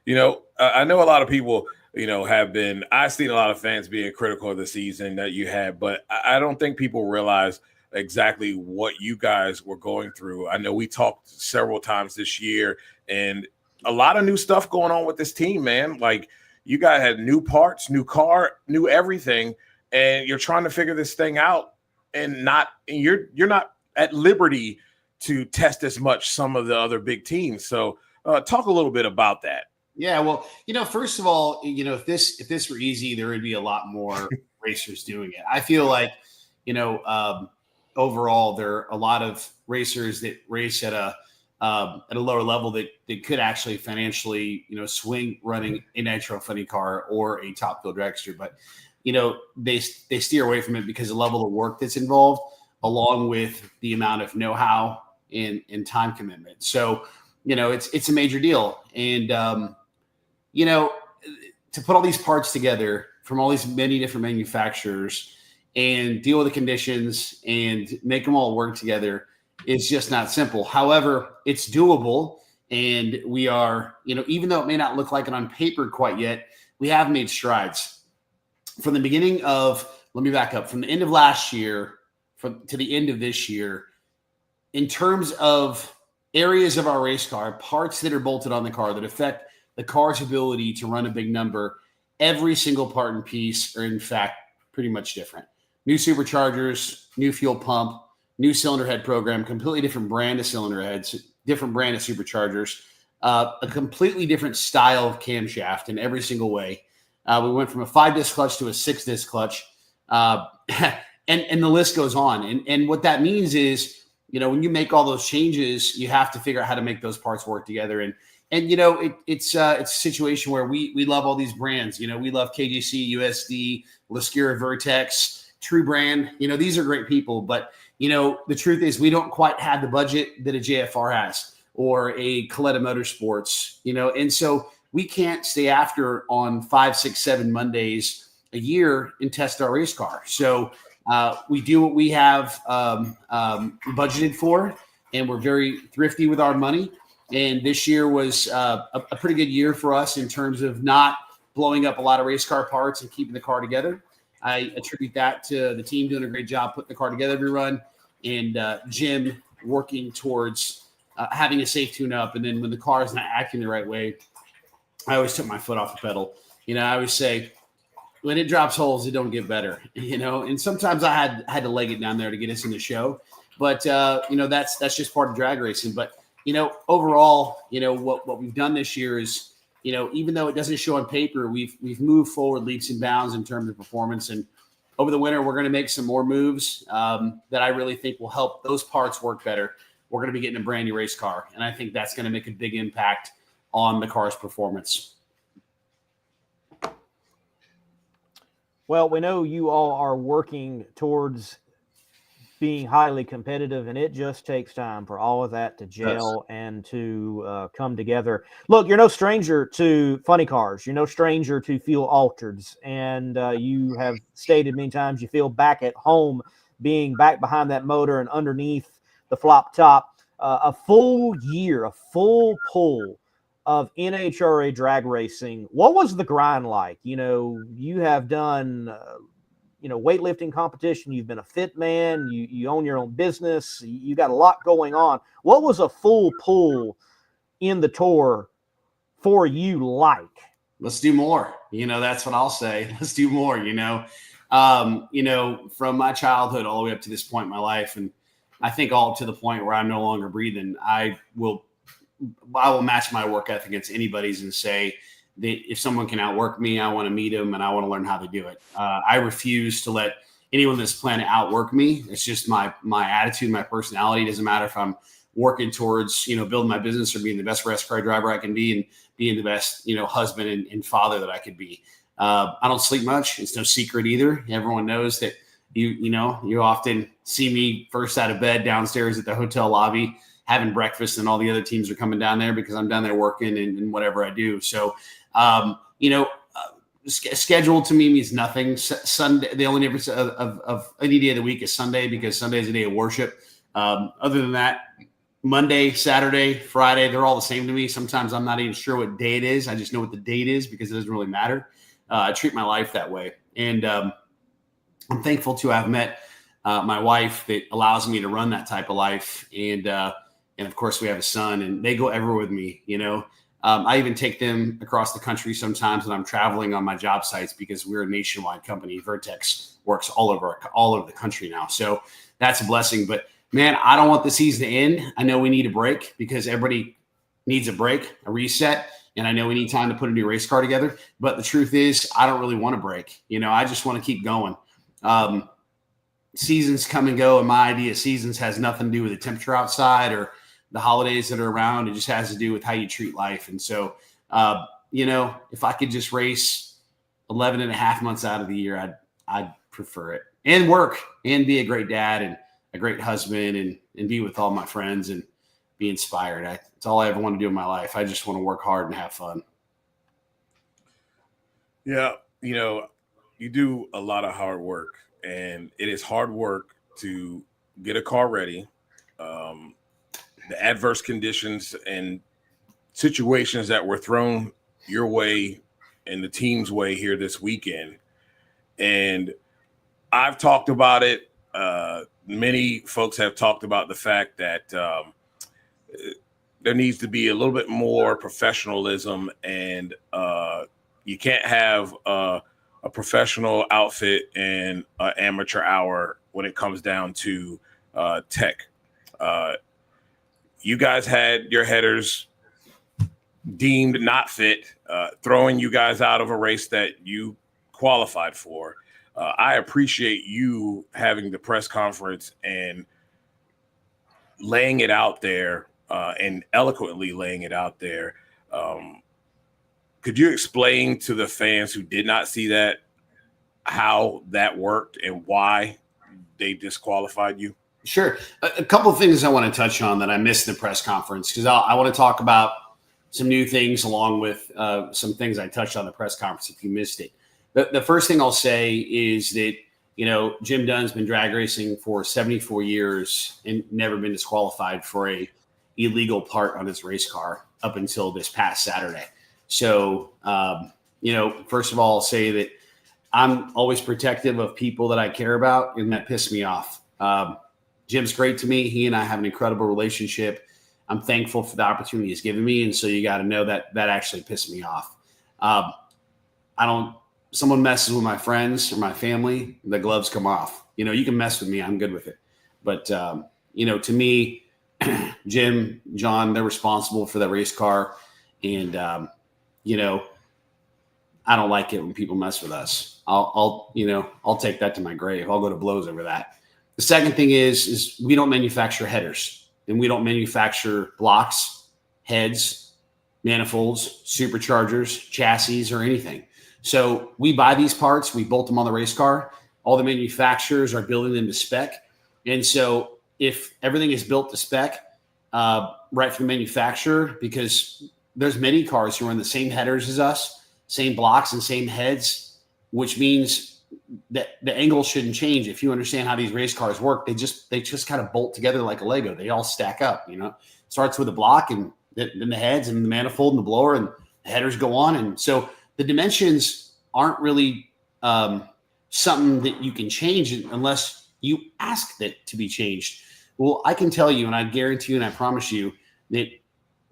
know a lot of people, I've seen a lot of fans being critical of the season that you had, but I don't think people realize exactly what you guys were going through. I know we talked several times this year, and a lot of new stuff going on with this team, man. Like, you guys had new parts, new car, new everything, and you're trying to figure this thing out, and you're not at liberty to test as much some of the other big teams. So talk a little bit about that. Yeah, well, first of all, if this were easy, there would be a lot more racers doing it. I feel like, overall, there are a lot of racers that race at a lower level that could actually financially, swing running a nitro funny car or a top fuel dragster, but they steer away from it because of the level of work that's involved, along with the amount of know-how and time commitment. So, it's a major deal, and to put all these parts together from all these many different manufacturers and deal with the conditions and make them all work together is just not simple. However, it's doable. And we are, even though it may not look like it on paper quite yet, we have made strides. From the beginning of, let me back up, from the end of last year to the end of this year, in terms of areas of our race car, parts that are bolted on the car that affect the car's ability to run a big number, every single part and piece are in fact pretty much different. New superchargers, new fuel pump, new cylinder head program, completely different brand of cylinder heads, different brand of superchargers, a completely different style of camshaft in every single way. We went from a 5-disc clutch to a 6-disc clutch, and the list goes on. And what that means is, when you make all those changes, you have to figure out how to make those parts work together. And it's a situation where we love all these brands. We love KJC, USD, Lascura, Vertex, True Brand. These are great people, but the truth is we don't quite have the budget that a JFR has or a Coletta Motorsports. And so we can't stay after on 5, 6, 7 Mondays a year and test our race car. So we do what we have budgeted for, and we're very thrifty with our money. And this year was a pretty good year for us in terms of not blowing up a lot of race car parts and keeping the car together. I attribute that to the team doing a great job putting the car together every run, and Jim working towards having a safe tune-up. And then when the car is not acting the right way, I always took my foot off the pedal. I always say, when it drops holes, it don't get better. And sometimes I had to leg it down there to get us in the show. But that's just part of drag racing. But overall, what we've done this year is, even though it doesn't show on paper, we've moved forward leaps and bounds in terms of performance. And over the winter, we're going to make some more moves that I really think will help those parts work better. We're going to be getting a brand new race car, and I think that's going to make a big impact on the car's performance. Well, we know you all are working towards being highly competitive, and it just takes time for all of that to gel and to come together. Look, you're no stranger to funny cars. You're no stranger to fuel altereds, and you have stated many times you feel back at home being back behind that motor and underneath the flop top. A full year, a full pull of NHRA drag racing. What was the grind like? You have done weightlifting competition. You've been a fit man. You own your own business. You got a lot going on. What was a full pull in the tour for you like? Let's do more. That's what I'll say. Let's do more. From my childhood all the way up to this point in my life, and I think all to the point where I'm no longer breathing, I will match my work ethic against anybody's and say if someone can outwork me, I want to meet them and I want to learn how to do it. I refuse to let anyone on this planet outwork me. It's just my attitude, my personality. It doesn't matter if I'm working towards, building my business or being the best race car driver I can be and being the best, husband and father that I could be. I don't sleep much. It's no secret either. Everyone knows that you often see me first out of bed downstairs at the hotel lobby having breakfast, and all the other teams are coming down there because I'm down there working and whatever I do. So, schedule to me means nothing. Sunday, the only difference of any day of the week is Sunday, because Sunday is a day of worship. Other than that, Monday, Saturday, Friday, they're all the same to me. Sometimes I'm not even sure what day it is. I just know what the date is because it doesn't really matter. I treat my life that way. And I'm thankful to have met my wife that allows me to run that type of life. And of course, we have a son, and they go everywhere with me. I even take them across the country sometimes when I'm traveling on my job sites, because we're a nationwide company. Vertex works all over the country now. So that's a blessing. But man, I don't want the season to end. I know we need a break because everybody needs a break, a reset. And I know we need time to put a new race car together. But the truth is, I don't really want to break. I just want to keep going. Seasons come and go. And my idea of seasons has nothing to do with the temperature outside or the holidays that are around. It just has to do with how you treat life. And so, if I could just race 11 and a half months out of the year, I'd prefer it, and work and be a great dad and a great husband and be with all my friends and be inspired. That's all I ever want to do in my life. I just want to work hard and have fun. Yeah. You do a lot of hard work, and it is hard work to get a car ready. The adverse conditions and situations that were thrown your way and the team's way here this weekend. And I've talked about it. Many folks have talked about the fact that there needs to be a little bit more professionalism, and you can't have a professional outfit and an amateur hour when it comes down to tech. You guys had your headers deemed not fit, throwing you guys out of a race that you qualified for. I appreciate you having the press conference and laying it out there, and eloquently laying it out there. Could you explain to the fans who did not see that how that worked and why they disqualified you? Sure. A couple of things I want to touch on that I missed in the press conference, because I want to talk about some new things along with some things I touched on the press conference if you missed it. The first thing I'll say is that, Jim Dunn's been drag racing for 74 years and never been disqualified for a illegal part on his race car up until this past Saturday. So, first of all, I'll say that I'm always protective of people that I care about, and that pissed me off. Jim's great to me. He and I have an incredible relationship. I'm thankful for the opportunity he's given me. And so you got to know that actually pissed me off. Someone messes with my friends or my family, the gloves come off. You can mess with me. I'm good with it. But, to me, Jim, John, they're responsible for that race car. And, I don't like it when people mess with us. I'll take that to my grave. I'll go to blows over that. The second thing is we don't manufacture headers, and we don't manufacture blocks, heads, manifolds, superchargers, chassis, or anything. So we buy these parts, we bolt them on the race car. All the manufacturers are building them to spec. And so if everything is built to spec, right from the manufacturer, because there's many cars who run the same headers as us, same blocks and same heads, which means that the angle shouldn't change. If you understand how these race cars work, they just kind of bolt together like a Lego. They all stack up, starts with a block and then the heads and the manifold and the blower, and the headers go on. And so the dimensions aren't really something that you can change unless you ask it to be changed. Well, I can tell you, and I guarantee you, and I promise you that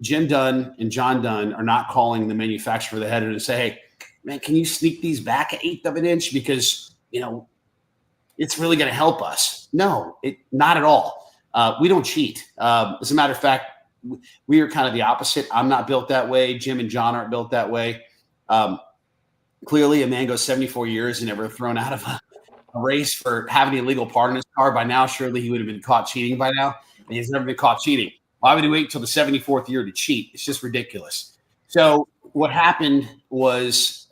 Jim Dunn and John Dunn are not calling the manufacturer of the header to say, hey, man, can you sneak these back 1/8 of an inch? Because, it's really going to help us. No, not at all. We don't cheat. As a matter of fact, we are kind of the opposite. I'm not built that way. Jim and John aren't built that way. Clearly, a man goes 74 years and never thrown out of a race for having an illegal part in his car. By now, surely he would have been caught cheating by now, and he's never been caught cheating. Why would he wait until the 74th year to cheat? It's just ridiculous. So what happened was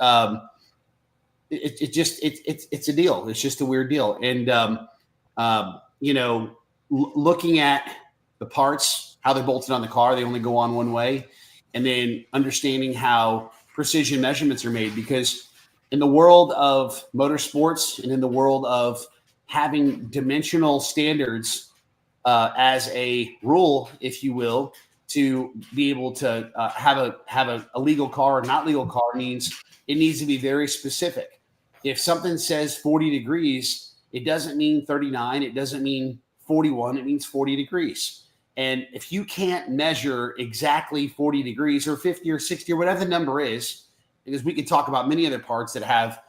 it's a deal. It's just a weird deal. And looking at the parts, how they're bolted on the car, they only go on one way, and then understanding how precision measurements are made, because in the world of motorsports and in the world of having dimensional standards as a rule, if you will, to be able to have a legal car or not legal car, means it needs to be very specific. If something says 40 degrees, it doesn't mean 39. It doesn't mean 41. It means 40 degrees. And if you can't measure exactly 40 degrees or 50 or 60 or whatever the number is, because we can talk about many other parts that have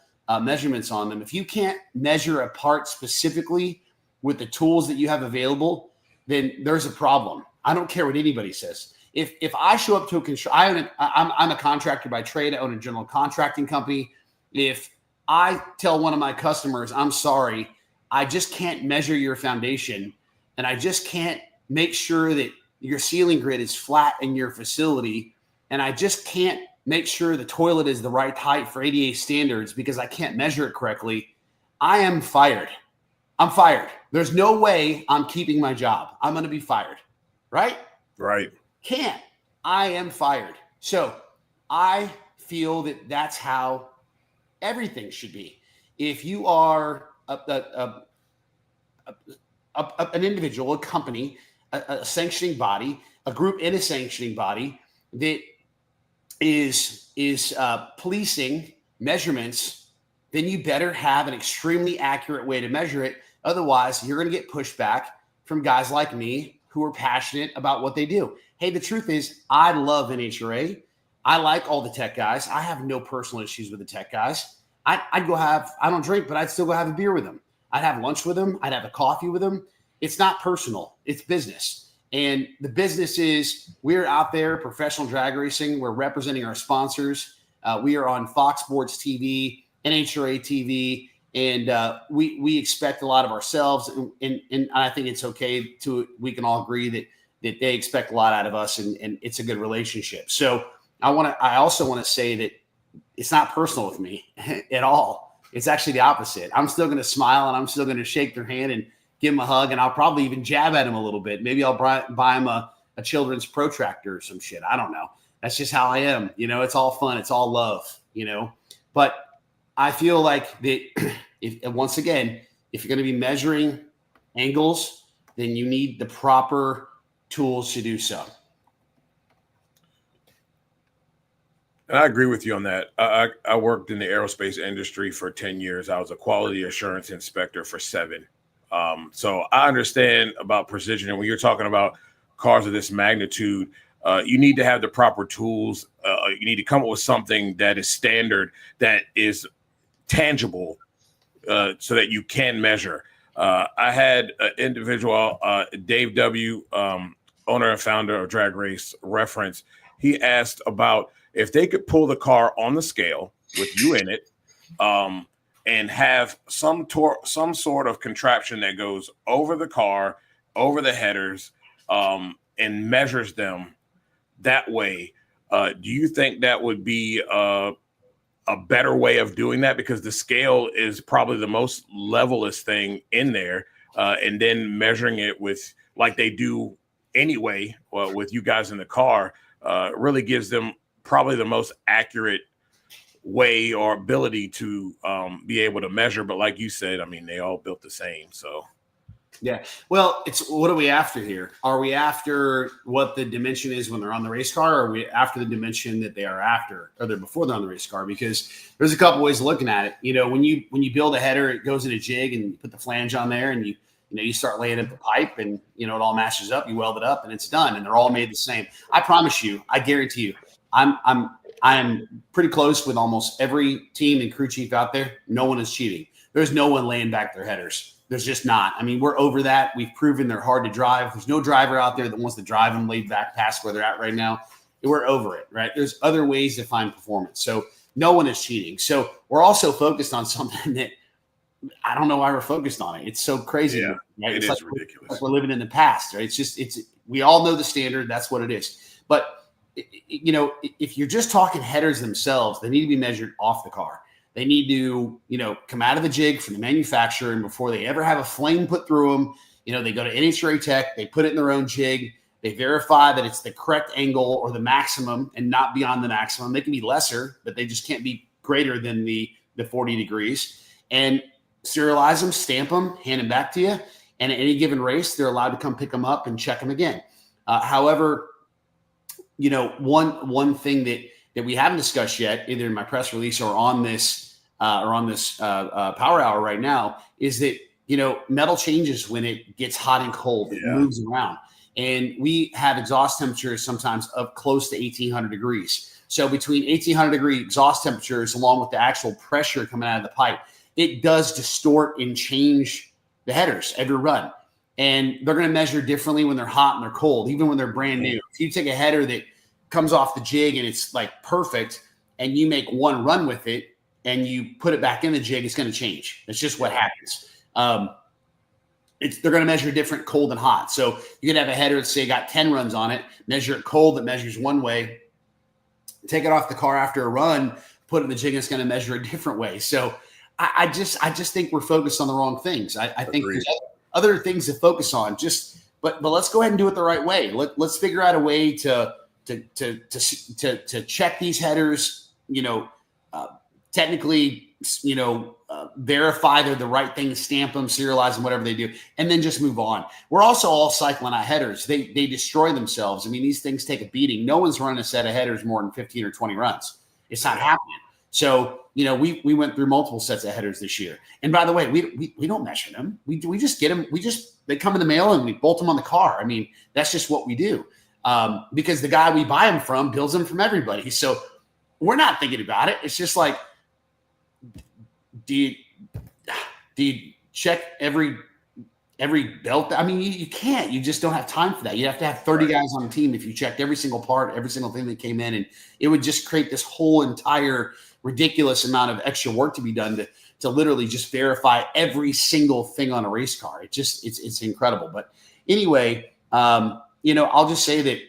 measurements on them. If you can't measure a part specifically with the tools that you have available, then there's a problem. I don't care what anybody says. If I show up to a I'm a contractor by trade. I own a general contracting company. If I tell one of my customers, I'm sorry, I just can't measure your foundation, and I just can't make sure that your ceiling grid is flat in your facility, and I just can't make sure the toilet is the right height for ADA standards because I can't measure it correctly, I am fired. I'm fired. There's no way I'm keeping my job. I'm going to be fired. Right? Right. Can't. I am fired. So I feel that that's how everything should be. If you are an individual, a company, a sanctioning body, a group in a sanctioning body that is policing measurements, then you better have an extremely accurate way to measure it. Otherwise, you're going to get pushback from guys like me who are passionate about what they do. Hey, the truth is, I love NHRA. I like all the tech guys. I have no personal issues with the tech guys. I don't drink, but I'd still go have a beer with them. I'd have lunch with them. I'd have a coffee with them. It's not personal. It's business. And the business is, we're out there, professional drag racing. We're representing our sponsors. We are on Fox Sports TV, NHRA TV, and we expect a lot of ourselves. And I think it's okay we can all agree that they expect a lot out of us, and it's a good relationship. So I also want to say that it's not personal with me at all. It's actually the opposite. I'm still going to smile, and I'm still going to shake their hand and give them a hug, and I'll probably even jab at them a little bit. Maybe I'll buy them a children's protractor or some shit. I don't know. That's just how I am. It's all fun. It's all love, but I feel like that if you're going to be measuring angles, then you need the proper tools to do so. And I agree with you on that. I worked in the aerospace industry for 10 years. I was a quality assurance inspector for 7. So I understand about precision. And when you're talking about cars of this magnitude, you need to have the proper tools. You need to come up with something that is standard, that is tangible, so that you can measure. I had an individual, Dave W., owner and founder of Drag Race Reference. He asked about if they could pull the car on the scale with you in it, and have some sort of contraption that goes over the car, over the headers, and measures them that way. Do you think that would be a better way of doing that? Because the scale is probably the most levelest thing in there, and then measuring it with, like they do anyway, with you guys in the car, really gives them probably the most accurate way or ability to be able to measure. But like you said, I mean, they all built the same. So yeah. Well, it's, what are we after here? Are we after what the dimension is when they're on the race car? Or are we after the dimension that they are after, or they're before they're on the race car? Because there's a couple ways of looking at it. When you build a header, it goes in a jig, and you put the flange on there, and you start laying up the pipe, and it all matches up. You weld it up, and it's done, and they're all made the same. I promise you, I guarantee you, I'm pretty close with almost every team and crew chief out there. No one is cheating. There's no one laying back their headers. There's just not. I mean, we're over that. We've proven they're hard to drive. There's no driver out there that wants to drive them laid back past where they're at right now. We're over it, right? There's other ways to find performance. So No one is cheating. So we're also focused on something that I don't know why we're focused on it. It's so crazy. Yeah, right? it It's is like ridiculous. we're living in the past, right? We all know the standard. That's what it is. But, if you're just talking headers themselves, they need to be measured off the car. They need to, come out of the jig from the manufacturer, and before they ever have a flame put through them, they go to NHRA Tech, they put it in their own jig, they verify that it's the correct angle or the maximum and not beyond the maximum. They can be lesser, but they just can't be greater than the 40 degrees. And serialize them, stamp them, hand them back to you. And at any given race, they're allowed to come pick them up and check them again. However, one thing that we haven't discussed yet, either in my press release or on this Power Hour right now, is that metal changes when it gets hot and cold. It moves around, and we have exhaust temperatures sometimes of close to 1,800 degrees. So between 1,800 degree exhaust temperatures, along with the actual pressure coming out of the pipe, it does distort and change the headers every run. And they're going to measure differently when they're hot and they're cold, even when they're brand new. If you take a header that comes off the jig and it's like perfect, and you make one run with it and you put it back in the jig, it's going to change. That's just what happens. They're going to measure different cold and hot. So you could have a header that say got 10 runs on it, measure it cold, that measures one way, take it off the car after a run, put it in the jig, and it's going to measure a different way. So I just think we're focused on the wrong things. I think there's other things to focus on. But let's go ahead and do it the right way. Let's figure out a way to check these headers. Technically, verify they're the right thing, stamp them, serialize them, whatever they do, and then just move on. We're also all cycling out headers. They destroy themselves. I mean, these things take a beating. No one's running a set of headers more than 15 or 20 runs. It's not happening. So, we went through multiple sets of headers this year. And by the way, we don't measure them. We just get them. They come in the mail and we bolt them on the car. I mean, that's just what we do. Because the guy we buy them from builds them from everybody. So we're not thinking about it. It's just like, do you check every belt? I mean, you can't. You just don't have time for that. You have to have 30 guys on the team if you checked every single part, every single thing that came in, and it would just create this whole entire ridiculous amount of extra work to be done to literally just verify every single thing on a race car. It's incredible. But anyway, I'll just say that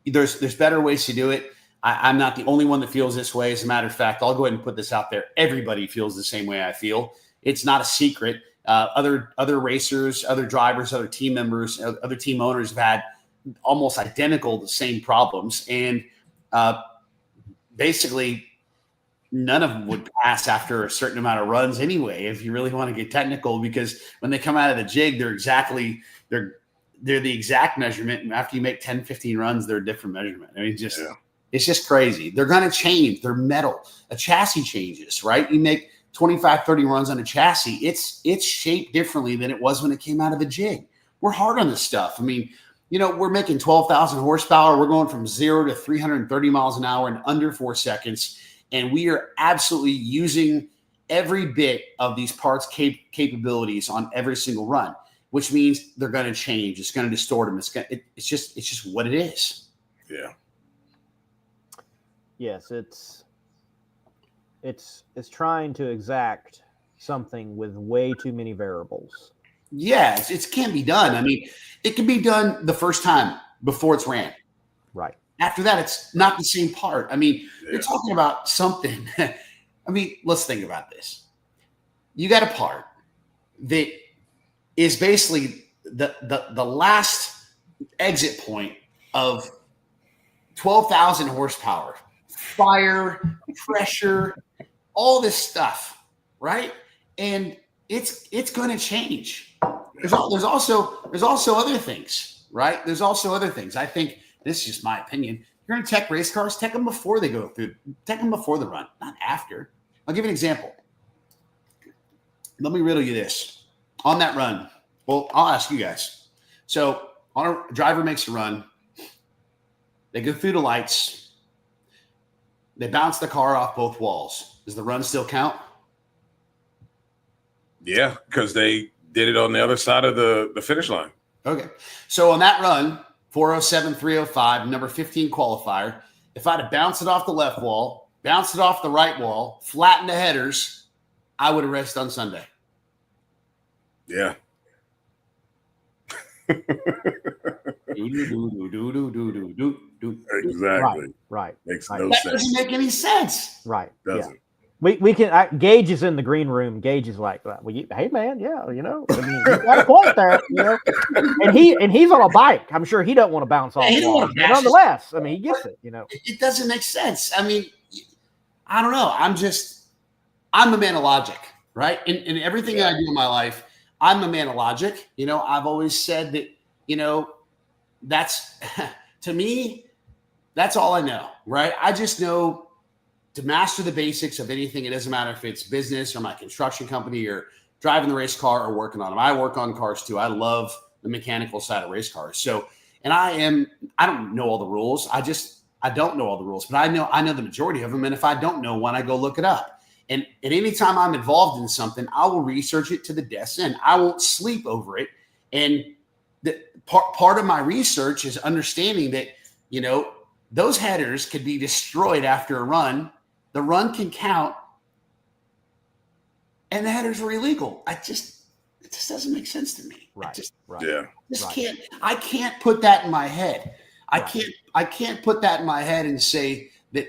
there's better ways to do it. I'm not the only one that feels this way. As a matter of fact, I'll go ahead and put this out there. Everybody feels the same way I feel. It's not a secret. Other racers, other drivers, other team members, other team owners have had almost identical the same problems. And basically, none of them would pass after a certain amount of runs anyway, if you really want to get technical, because when they come out of the jig, they're the exact measurement. And after you make 10, 15 runs, they're a different measurement. I mean, it's just crazy. They're going to change. They're metal. A chassis changes, right? You make 25, 30 runs on a chassis. It's shaped differently than it was when it came out of the jig. We're hard on this stuff. I mean, we're making 12,000 horsepower. We're going from 0 to 330 miles an hour in under 4 seconds. And we are absolutely using every bit of these parts capabilities on every single run, which means they're going to change. It's going to distort them. It's just what it is. Yeah. Yes, it's trying to exact something with way too many variables. Yeah, it can be done. I mean, it can be done the first time before it's ran. Right. After that, it's not the same part. I mean, you're talking about something. I mean, let's think about this. You got a part that is basically the last exit point of 12,000 horsepower, fire, pressure, all this stuff, right? And it's going to change. There's also other things, right? There's also other things. I think this is just my opinion. You're going to tech race cars, tech them before they go through, tech them before the run, not after. I'll give you an example. Let me riddle you this. On that run, well, I'll ask you guys. So a driver makes a run. They go through the lights. They bounce the car off both walls. Does the run still count? Yeah, because they did it on the other side of the finish line. Okay. So on that run, 407, 305, number 15 qualifier, if I'd have bounced it off the left wall, bounced it off the right wall, flattened the headers, I would have raced on Sunday. Yeah. Exactly. Right. Makes Right. no That sense. doesn't make any sense. Right. Doesn't. We can. Gage is in the green room. Gage is like, well, hey man, yeah, I mean, you got a point there, and he's on a bike. I'm sure he doesn't want to bounce off. But nonetheless, I mean, he gets it. It doesn't make sense. I mean, I don't know. I'm a man of logic, right? In everything I do in my life, I'm a man of logic. I've always said that. That's to me, that's all I know, right? I just know to master the basics of anything. It doesn't matter if it's business or my construction company or driving the race car or working on them. I work on cars too. I love the mechanical side of race cars. So, and I don't know all the rules. I don't know all the rules, but I know the majority of them. And if I don't know one, I go look it up. And anytime I'm involved in something, I will research it to the death's end. I won't sleep over it. And the part of my research is understanding that, those headers could be destroyed after a run. The run can count, and the headers were illegal. It just doesn't make sense to me. Right. Can't. I can't put that in my head. I can't put that in my head and say that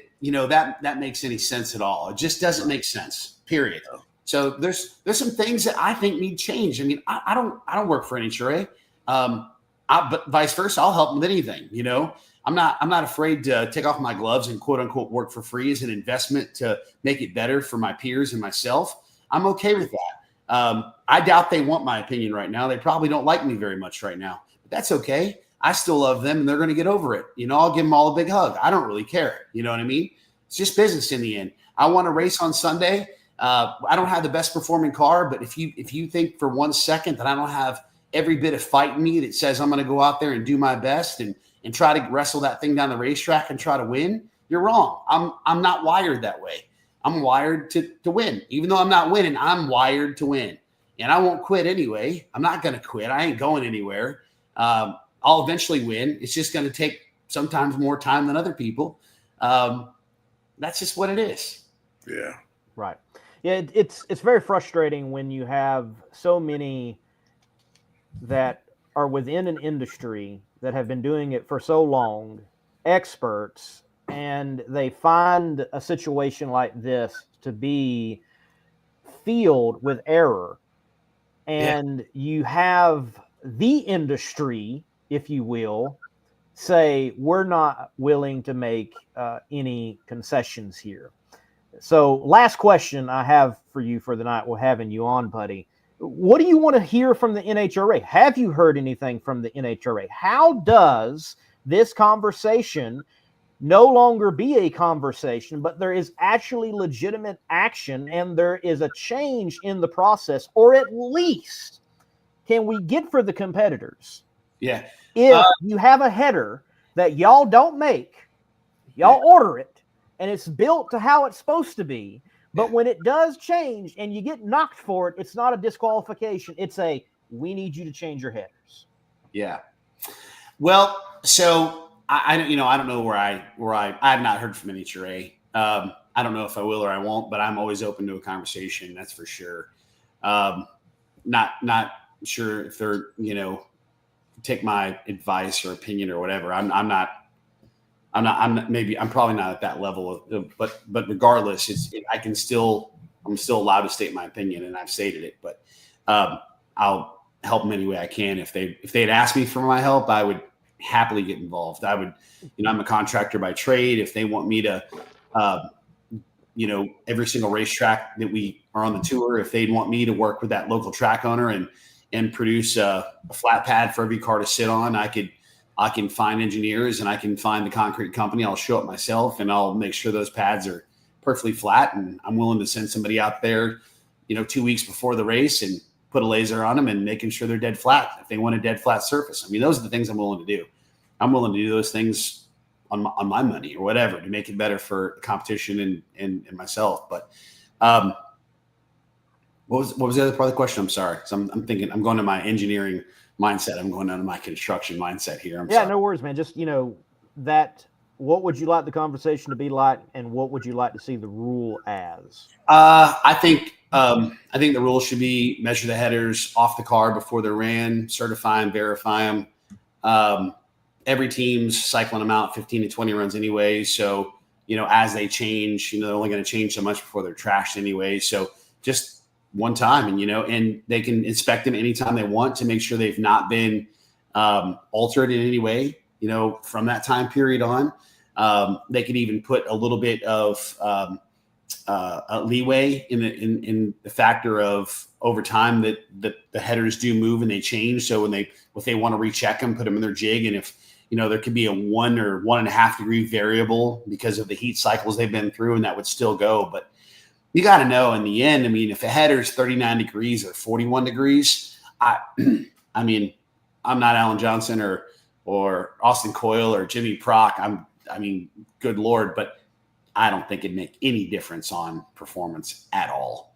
that makes any sense at all. It just doesn't make sense. Period. So there's some things that I think need change. I mean, I don't work for NHRA, but vice versa, I'll help them with anything. I'm not afraid to take off my gloves and quote unquote work for free as an investment to make it better for my peers and myself. I'm okay with that. I doubt they want my opinion right now. They probably don't like me very much right now, but that's okay. I still love them and they're going to get over it. I'll give them all a big hug. I don't really care. You know what I mean? It's just business in the end. I want to race on Sunday. I don't have the best performing car, but if you think for 1 second that I don't have every bit of fight in me that says I'm going to go out there and do my best and try to wrestle that thing down the racetrack and try to win, you're wrong. I'm not wired that way. I'm wired to win. Even though I'm not winning, I'm wired to win. And I won't quit anyway. I'm not going to quit. I ain't going anywhere. I'll eventually win. It's just going to take sometimes more time than other people. That's just what it is. Yeah. Right. Yeah, it's very frustrating when you have so many that are within an industry that have been doing it for so long, experts, and they find a situation like this to be filled with error. And you have the industry, if you will, say, we're not willing to make any concessions here. So last question I have for you for the night, we're having you on, buddy. What do you want to hear from the NHRA? Have you heard anything from the NHRA? How does this conversation no longer be a conversation, but there is actually legitimate action and there is a change in the process, or at least can we get for the competitors? Yeah. If you have a header that y'all don't make, y'all order it, and it's built to how it's supposed to be, but when it does change and you get knocked for it, it's not a disqualification. It's we need you to change your headers. Yeah. Well, so I don't know where I have not heard from NHRA. I don't know if I will or I won't, but I'm always open to a conversation. That's for sure. Not sure if they're, take my advice or opinion or whatever. I'm probably not at that level but regardless, I'm still allowed to state my opinion, and I've stated it, but I'll help them any way I can. If they'd asked me for my help, I would happily get involved. I would, I'm a contractor by trade. If they want me to, every single racetrack that we are on the tour, if they'd want me to work with that local track owner and produce a flat pad for every car to sit on, I can find engineers and I can find the concrete company. I'll show up myself and I'll make sure those pads are perfectly flat. And I'm willing to send somebody out there, 2 weeks before the race and put a laser on them and making sure they're dead flat. If they want a dead flat surface, those are the things I'm willing to do. I'm willing to do those things on my money or whatever to make it better for competition and myself. But what was the other part of the question? I'm sorry. So I'm thinking, I'm going to my engineering mindset. I'm going down to my construction mindset here. I'm sorry. No worries, man. Just, that what would you like the conversation to be like, and what would you like to see the rule as? I think the rule should be measure the headers off the car before they're ran, certify them, verify them. Every team's cycling them out 15 to 20 runs anyway. So, as they change, they're only going to change so much before they're trashed anyway. So just one time, and they can inspect them anytime they want to make sure they've not been altered in any way, from that time period on. They could even put a little bit of leeway in the factor of over time that the headers do move and they change. So if they want to recheck them, put them in their jig, and if there could be a 1 or 1.5 degree variable because of the heat cycles they've been through, and that would still go. But you got to know in the end, if a header is 39 degrees or 41 degrees, I'm not Alan Johnson or Austin Coyle or Jimmy Prock. Good Lord, but I don't think it'd make any difference on performance at all.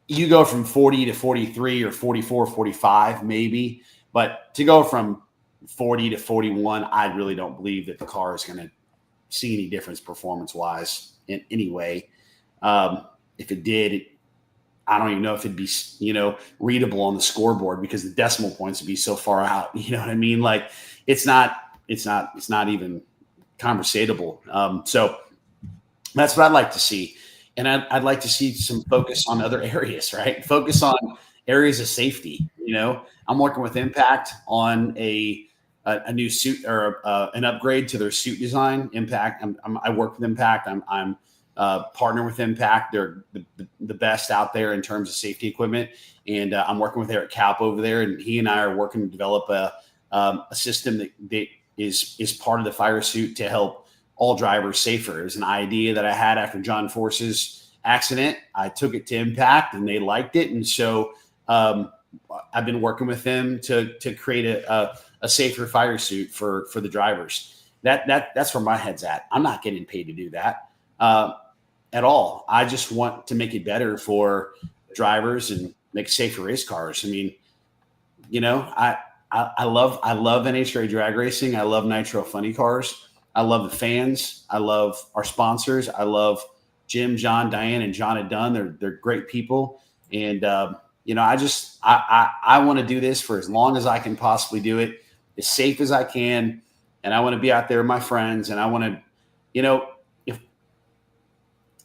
You go from 40 to 43 or 44, 45 maybe, but to go from 40 to 41, I really don't believe that the car is going to see any difference performance-wise in any way. If it did, I don't even know if it'd be, readable on the scoreboard because the decimal points would be so far out. You know what I mean? Like it's not even conversatable. So that's what I'd like to see. And I'd like to see some focus on other areas, right? Focus on areas of safety. I'm working with Impact on a new suit or an upgrade to their suit design. Impact. I work with Impact. I'm partner with Impact. They're the best out there in terms of safety equipment. And I'm working with Eric Kaup over there, and he and I are working to develop a system that is part of the fire suit to help all drivers safer. It was an idea that I had after John Force's accident. I took it to Impact and they liked it. And so I've been working with them to create a safer fire suit for the drivers. That's where my head's at. I'm not getting paid to do that at all. I just want to make it better for drivers and make safer race cars. I love NHRA drag racing. I love Nitro Funny Cars. I love the fans. I love our sponsors. I love Jim, John, Diane, and John had done. They're great people. And, I want to do this for as long as I can possibly do it, as safe as I can. And I want to be out there with my friends. And I want to, if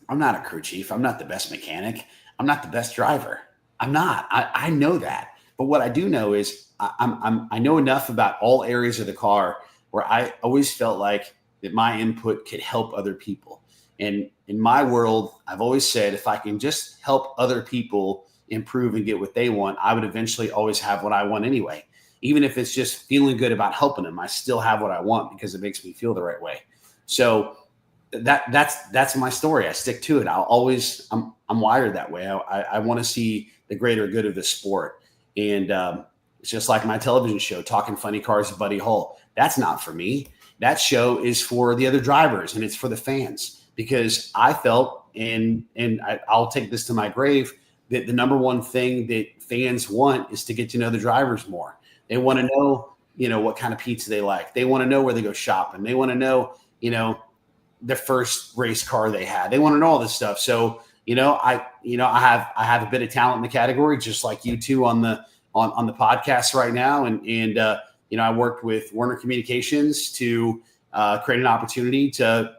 I'm not a crew chief, I'm not the best mechanic. I'm not the best driver. I'm not. I know that. But what I do know is I know enough about all areas of the car where I always felt like that my input could help other people. And in my world, I've always said, if I can just help other people improve and get what they want, I would eventually always have what I want anyway. Even if it's just feeling good about helping them, I still have what I want because it makes me feel the right way. So that's my story. I stick to it. I'm wired that way. I want to see the greater good of the sport. And it's just like my television show, Talking Funny Cars with Buddy Hull. That's not for me. That show is for the other drivers and it's for the fans, because I felt, and I'll take this to my grave, that the number one thing that fans want is to get to know the drivers more. They want to know, what kind of pizza they like. They want to know where they go shopping. They want to know, the first race car they had. They want to know all this stuff. So, I have a bit of talent in the category, just like you two on the podcast right now. And I worked with Warner Communications to create an opportunity to,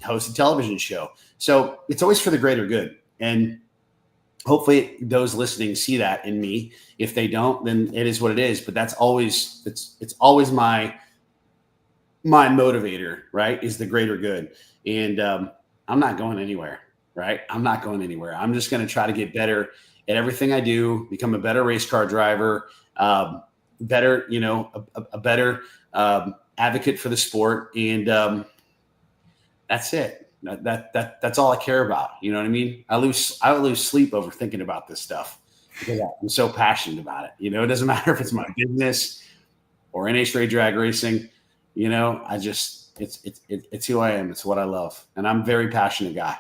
host a television show. So it's always for the greater good. And hopefully those listening see that in me. If they don't, then it is what it is. But that's always, it's always my motivator, right? Is the greater good. And I'm not going anywhere, right? I'm not going anywhere. I'm just going to try to get better at everything I do, become a better race car driver, better, a better advocate for the sport. And that's it. That's all I care about. You know what I mean? I lose sleep over thinking about this stuff because I'm so passionate about it. It doesn't matter if it's my business or NHRA drag racing. It's who I am. It's what I love. And I'm a very passionate guy.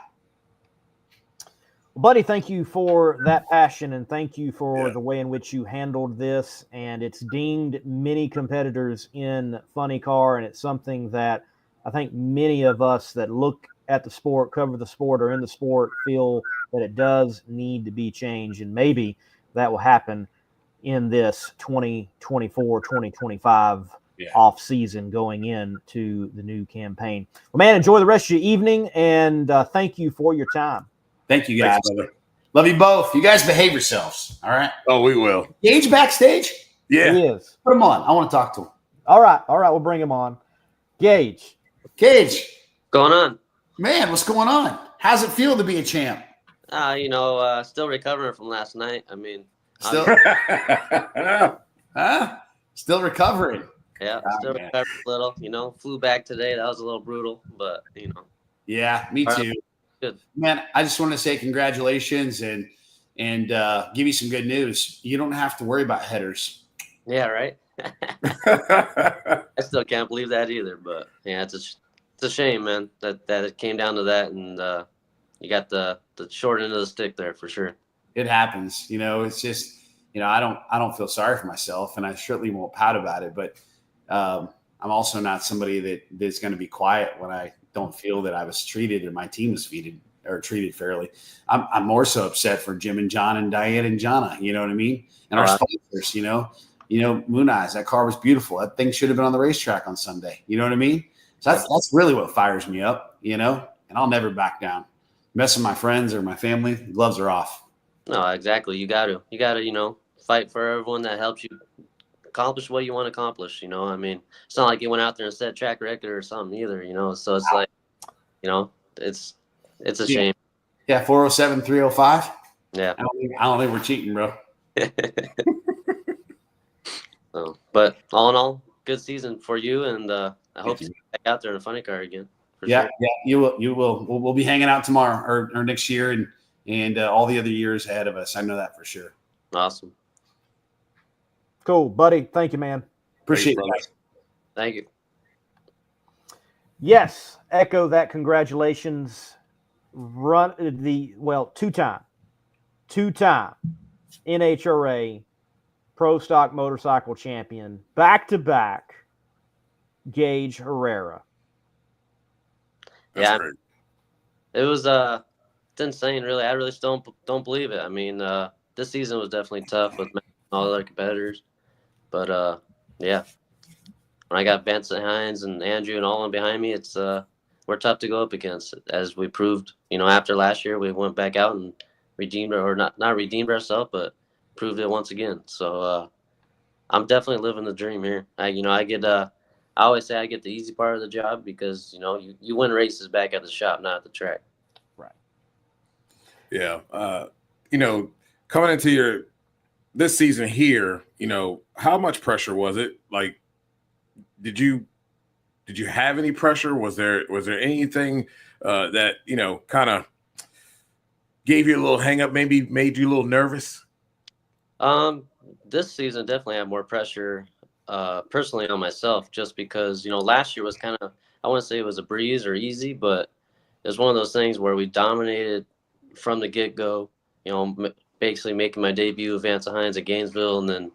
Buddy, thank you for that passion, and thank you for the way in which you handled this. And it's dinged many competitors in Funny Car, and it's something that I think many of us that look at the sport, cover the sport, or in the sport feel that it does need to be changed. And maybe that will happen in this 2024-2025 off season going into the new campaign. Well, man, enjoy the rest of your evening, and thank you for your time. Thank you, guys. Thanks, love you both. You guys behave yourselves. All right. Oh, we will. Gage backstage? Yeah. He is. Put him on. I want to talk to him. All right. We'll bring him on. Gage. Going on? Man, what's going on? How's it feel to be a champ? Still recovering from last night. I mean, still, still recovering. Yeah, still recovering a little. Flew back today. That was a little brutal, but Yeah, me too. Good. Man, I just want to say congratulations and give you some good news. You don't have to worry about headers. Yeah, right. I still can't believe that either, but yeah, it's a shame, man, that it came down to that, and you got the short end of the stick there for sure. It happens, It's just, I don't feel sorry for myself, and I certainly won't pout about it. But I'm also not somebody that's going to be quiet when I don't feel that I was treated or my team was treated fairly. I'm more so upset for Jim and John and Diane and Jana. You know what I mean? And our sponsors. Moon Eyes. That car was beautiful. That thing should have been on the racetrack on Sunday. You know what I mean? So that's really what fires me up. And I'll never back down. Mess with my friends or my family, gloves are off. No, exactly. You got to, fight for everyone that helps you accomplish what you want to accomplish. I mean, it's not like you went out there and set track record or something either, so it's like, it's a shame. Yeah. 407, 305. Yeah. I don't think we're cheating, bro. So, but all in all, good season for you. And I hope to get back out there in a funny car again. Yeah. You will. We'll be hanging out tomorrow or next year and all the other years ahead of us. I know that for sure. Awesome. Cool, buddy. Thank you, man. Appreciate it, guys. Thank you. Yes, echo that. Congratulations. Two-time NHRA Pro Stock Motorcycle Champion, back-to-back, Gage Herrera. That's great. It was it's insane, really. I really still don't believe it. I mean, this season was definitely tough with all the other competitors. But, yeah, when I got Vincent Hines and Andrew and all in behind me, it's we're tough to go up against. As we proved, after last year, we went back out and redeemed, or not redeemed ourselves, but proved it once again. So I'm definitely living the dream here. I always say I get the easy part of the job because, you win races back at the shop, not at the track. Right. Yeah. Coming into this season here, how much pressure was it? Like, did you have any pressure? Was there anything that, kind of gave you a little hang up, maybe made you a little nervous? This season definitely had more pressure personally on myself, just because, last year was kind of, I wouldn't say it was a breeze or easy, but it was one of those things where we dominated from the get-go, basically making my debut with Vance Hines at Gainesville and then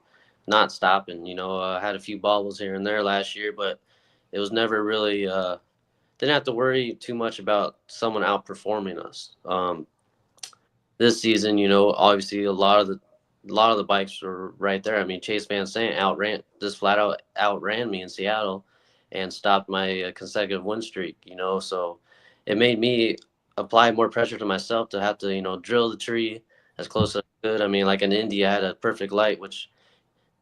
not stopping. I had a few bobbles here and there last year, but it was never really didn't have to worry too much about someone outperforming us. This season, obviously a lot of the bikes were right there. I mean, Chase Van Sant flat out outran me in Seattle and stopped my consecutive win streak, so it made me apply more pressure to myself to have to, drill the tree as close as I could. I mean, like in Indy, I had a perfect light, which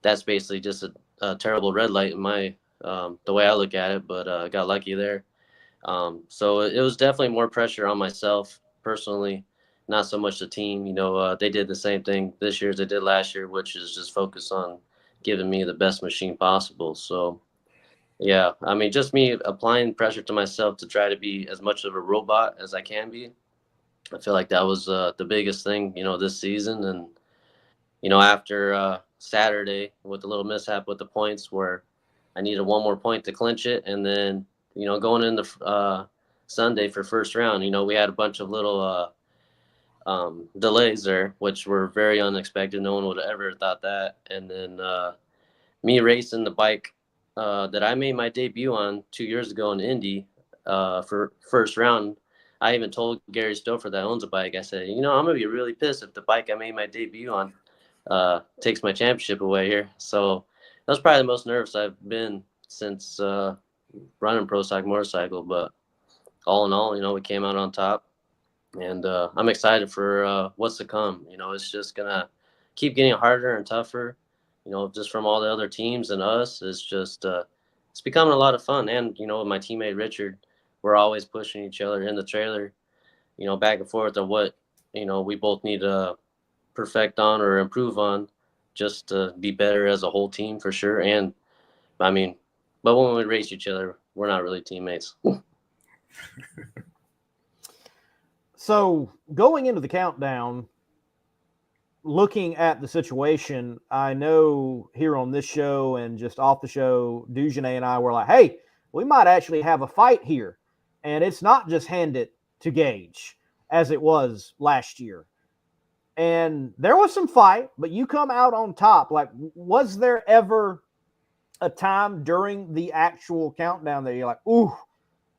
that's basically just a terrible red light in my the way I look at it, but I got lucky there. So it was definitely more pressure on myself personally, not so much the team. They did the same thing this year as they did last year, which is just focus on giving me the best machine possible. So, yeah, I mean, just me applying pressure to myself to try to be as much of a robot as I can be. I feel like that was the biggest thing, this season. And, after Saturday with the little mishap with the points where I needed one more point to clinch it. And then, going into Sunday for first round, we had a bunch of little delays there, which were very unexpected. No one would have ever thought that. And then me racing the bike that I made my debut on 2 years ago in Indy, for first round, I even told Gary Stouffer that owns a bike, I said, I'm going to be really pissed if the bike I made my debut on takes my championship away here. So that was probably the most nervous I've been since running pro stock motorcycle. But all in all, we came out on top. And I'm excited for what's to come. It's just going to keep getting harder and tougher, just from all the other teams and us. It's just it's becoming a lot of fun. And, with my teammate Richard, we're always pushing each other in the trailer, back and forth on what, we both need to perfect on or improve on just to be better as a whole team for sure. And, but when we race each other, we're not really teammates. So going into the countdown, looking at the situation, I know here on this show and just off the show, Dujanay and I were like, hey, we might actually have a fight here. And it's not just handed to Gaige as it was last year. And there was some fight, but you come out on top. Like, was there ever a time during the actual countdown that you're like, ooh,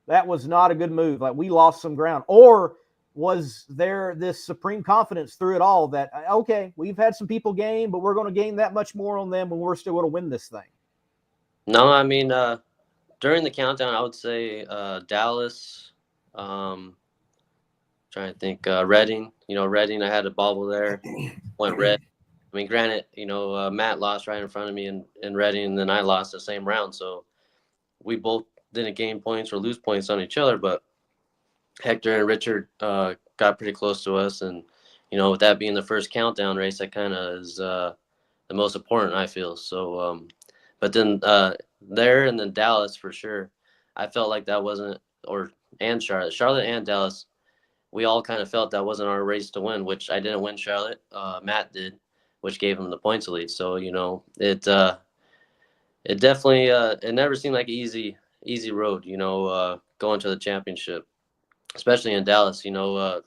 that was not a good move. Like, we lost some ground? Or was there this supreme confidence through it all that, okay, we've had some people gain, but we're going to gain that much more on them when we're still going to win this thing? No, during the countdown, I would say Dallas, trying to think, Reading. Reading, I had a bobble there, went red. Granted, Matt lost right in front of me in Reading, and then I lost the same round. So we both didn't gain points or lose points on each other, but Hector and Richard got pretty close to us. And, with that being the first countdown race, that kind of is the most important, I feel. So, but then there and then Dallas for sure, I felt like that wasn't, and Charlotte and Dallas, we all kind of felt that wasn't our race to win, which I didn't win Charlotte. Matt did, which gave him the points lead. So, it definitely, it never seemed like an easy road, going to the championship, especially in Dallas.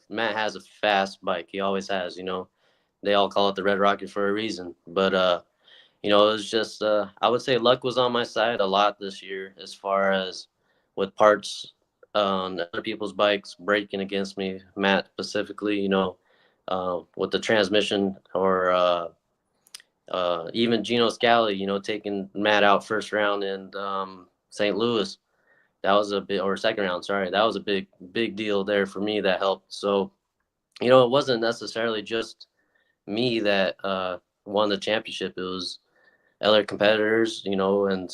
Matt has a fast bike. He always has, they all call it the Red Rocket for a reason. But, it was just, I would say luck was on my side a lot this year as far as with parts on other people's bikes breaking against me, Matt specifically, with the transmission or even Gino Scally, taking Matt out first round in St. Louis. That was a big, or second round, sorry. That was a big deal there for me that helped. So, it wasn't necessarily just me that won the championship. It was other competitors, and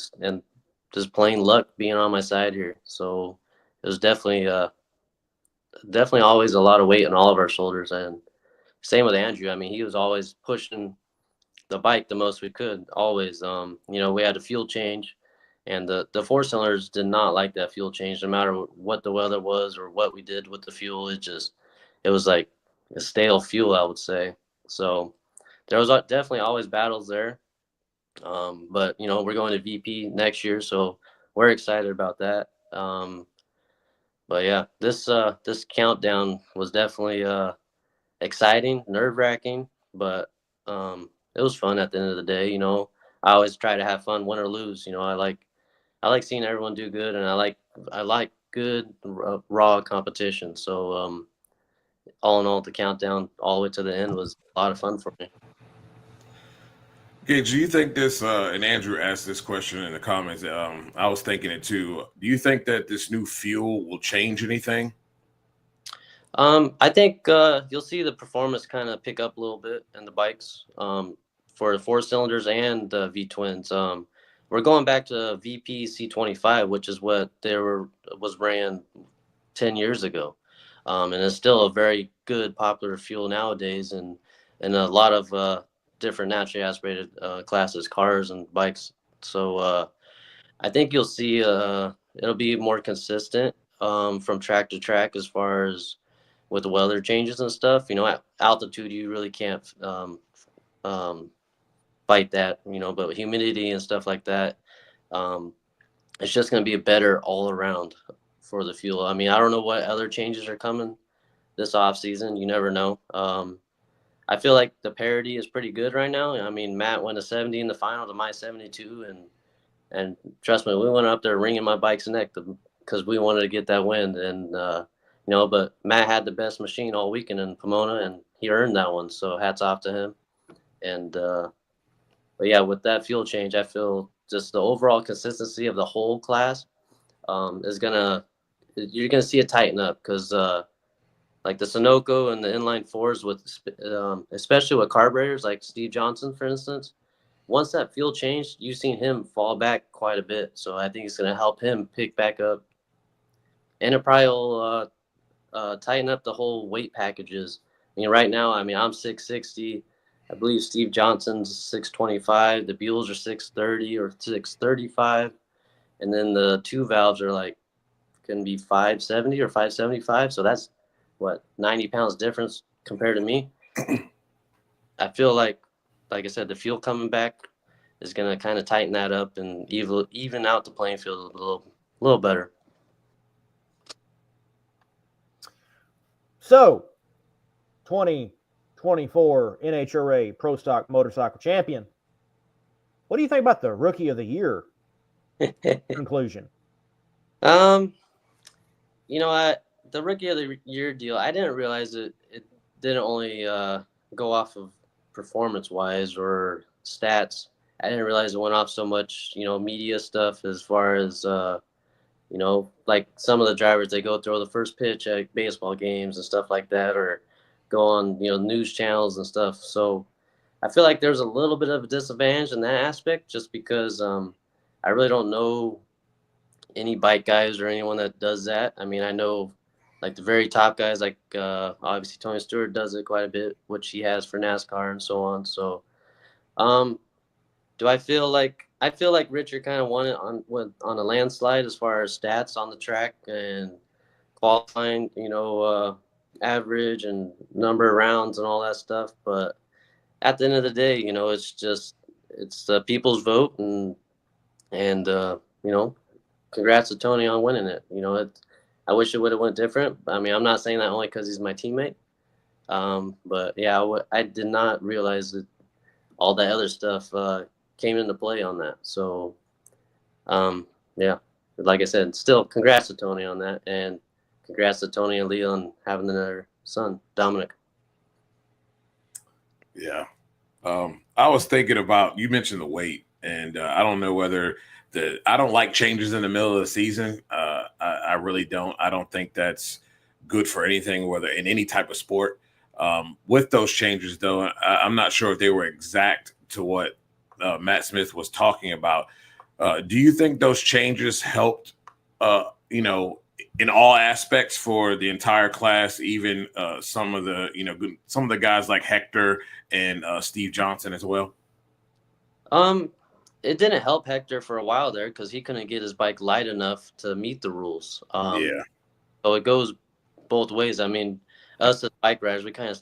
just plain luck being on my side here. So it was definitely always a lot of weight on all of our shoulders. And same with Andrew. He was always pushing the bike the most we could, always. We had a fuel change, and the four cylinders did not like that fuel change, no matter what the weather was or what we did with the fuel. It was like a stale fuel, I would say. So there was definitely always battles there. But we're going to VP next year, so we're excited about that. But yeah, this countdown was definitely exciting, nerve-wracking, but it was fun at the end of the day. I always try to have fun, win or lose. I like seeing everyone do good, and I like good raw competition. So all in all, the countdown all the way to the end was a lot of fun for me. Gage, do you think this, and Andrew asked this question in the comments, I was thinking it too. Do you think that this new fuel will change anything? I think you'll see the performance kind of pick up a little bit in the bikes for the four cylinders and the V-twins. We're going back to VP C25, which is what was ran 10 years ago. And it's still a very good popular fuel nowadays, and a lot of different naturally aspirated classes, cars and bikes. So I think you'll see it'll be more consistent from track to track as far as with the weather changes and stuff. At altitude, you really can't fight that, but with humidity and stuff like that, it's just going to be a better all around for the fuel. I don't know what other changes are coming this off season. You never know. I feel like the parity is pretty good right now. Matt went a 70 in the final to my 72, and trust me, we went up there wringing my bike's neck to because we wanted to get that win. And, but Matt had the best machine all weekend in Pomona, and he earned that one. So hats off to him. And, but yeah, with that fuel change, I feel just the overall consistency of the whole class you're going to see it tighten up because, like the Sunoco and the inline fours with, especially with carburetors, like Steve Johnson, for instance, once that fuel changed, you've seen him fall back quite a bit. So I think it's going to help him pick back up. And it probably will tighten up the whole weight packages. I mean, right now, I'm 660. I believe Steve Johnson's 625. The Buells are 630 or 635. And then the two valves are like, can be 570 or 575. So that's, 90 pounds difference compared to me. I feel like I said, the fuel coming back is going to kind of tighten that up and even out the playing field a little better. So, 2024 NHRA Pro Stock Motorcycle Champion. What do you think about the Rookie of the Year conclusion? The Rookie of the Year deal, I didn't realize it didn't only go off of performance-wise or stats. I didn't realize it went off so much, media stuff as far as, like some of the drivers, they go throw the first pitch at baseball games and stuff like that, or go on, news channels and stuff. So I feel like there's a little bit of a disadvantage in that aspect just because I really don't know any bike guys or anyone that does that. I mean, I know like the very top guys, like obviously Tony Stewart does it quite a bit, which he has for NASCAR and so on. So, I feel like Richard kind of won it on a landslide as far as stats on the track and qualifying, average and number of rounds and all that stuff. But at the end of the day, it's the people's vote and congrats to Tony on winning it. I wish it would have went different. I mean, I'm not saying that only because he's my teammate. But yeah, I did not realize that all that other stuff came into play on that. So, yeah, like I said, still congrats to Tony on that, and congrats to Tony and Leah on having another son, Dominic. Yeah. I was thinking about, you mentioned the weight, and I don't know whether I don't like changes in the middle of the season. I really don't. I don't think that's good for anything, whether in any type of sport. With those changes, though, I'm not sure if they were exact to what Matt Smith was talking about. Do you think those changes helped, in all aspects for the entire class, even some of the guys like Hector and Steve Johnson as well? It didn't help Hector for a while there because he couldn't get his bike light enough to meet the rules. Yeah. So it goes both ways. I mean, us as bike riders, we kind of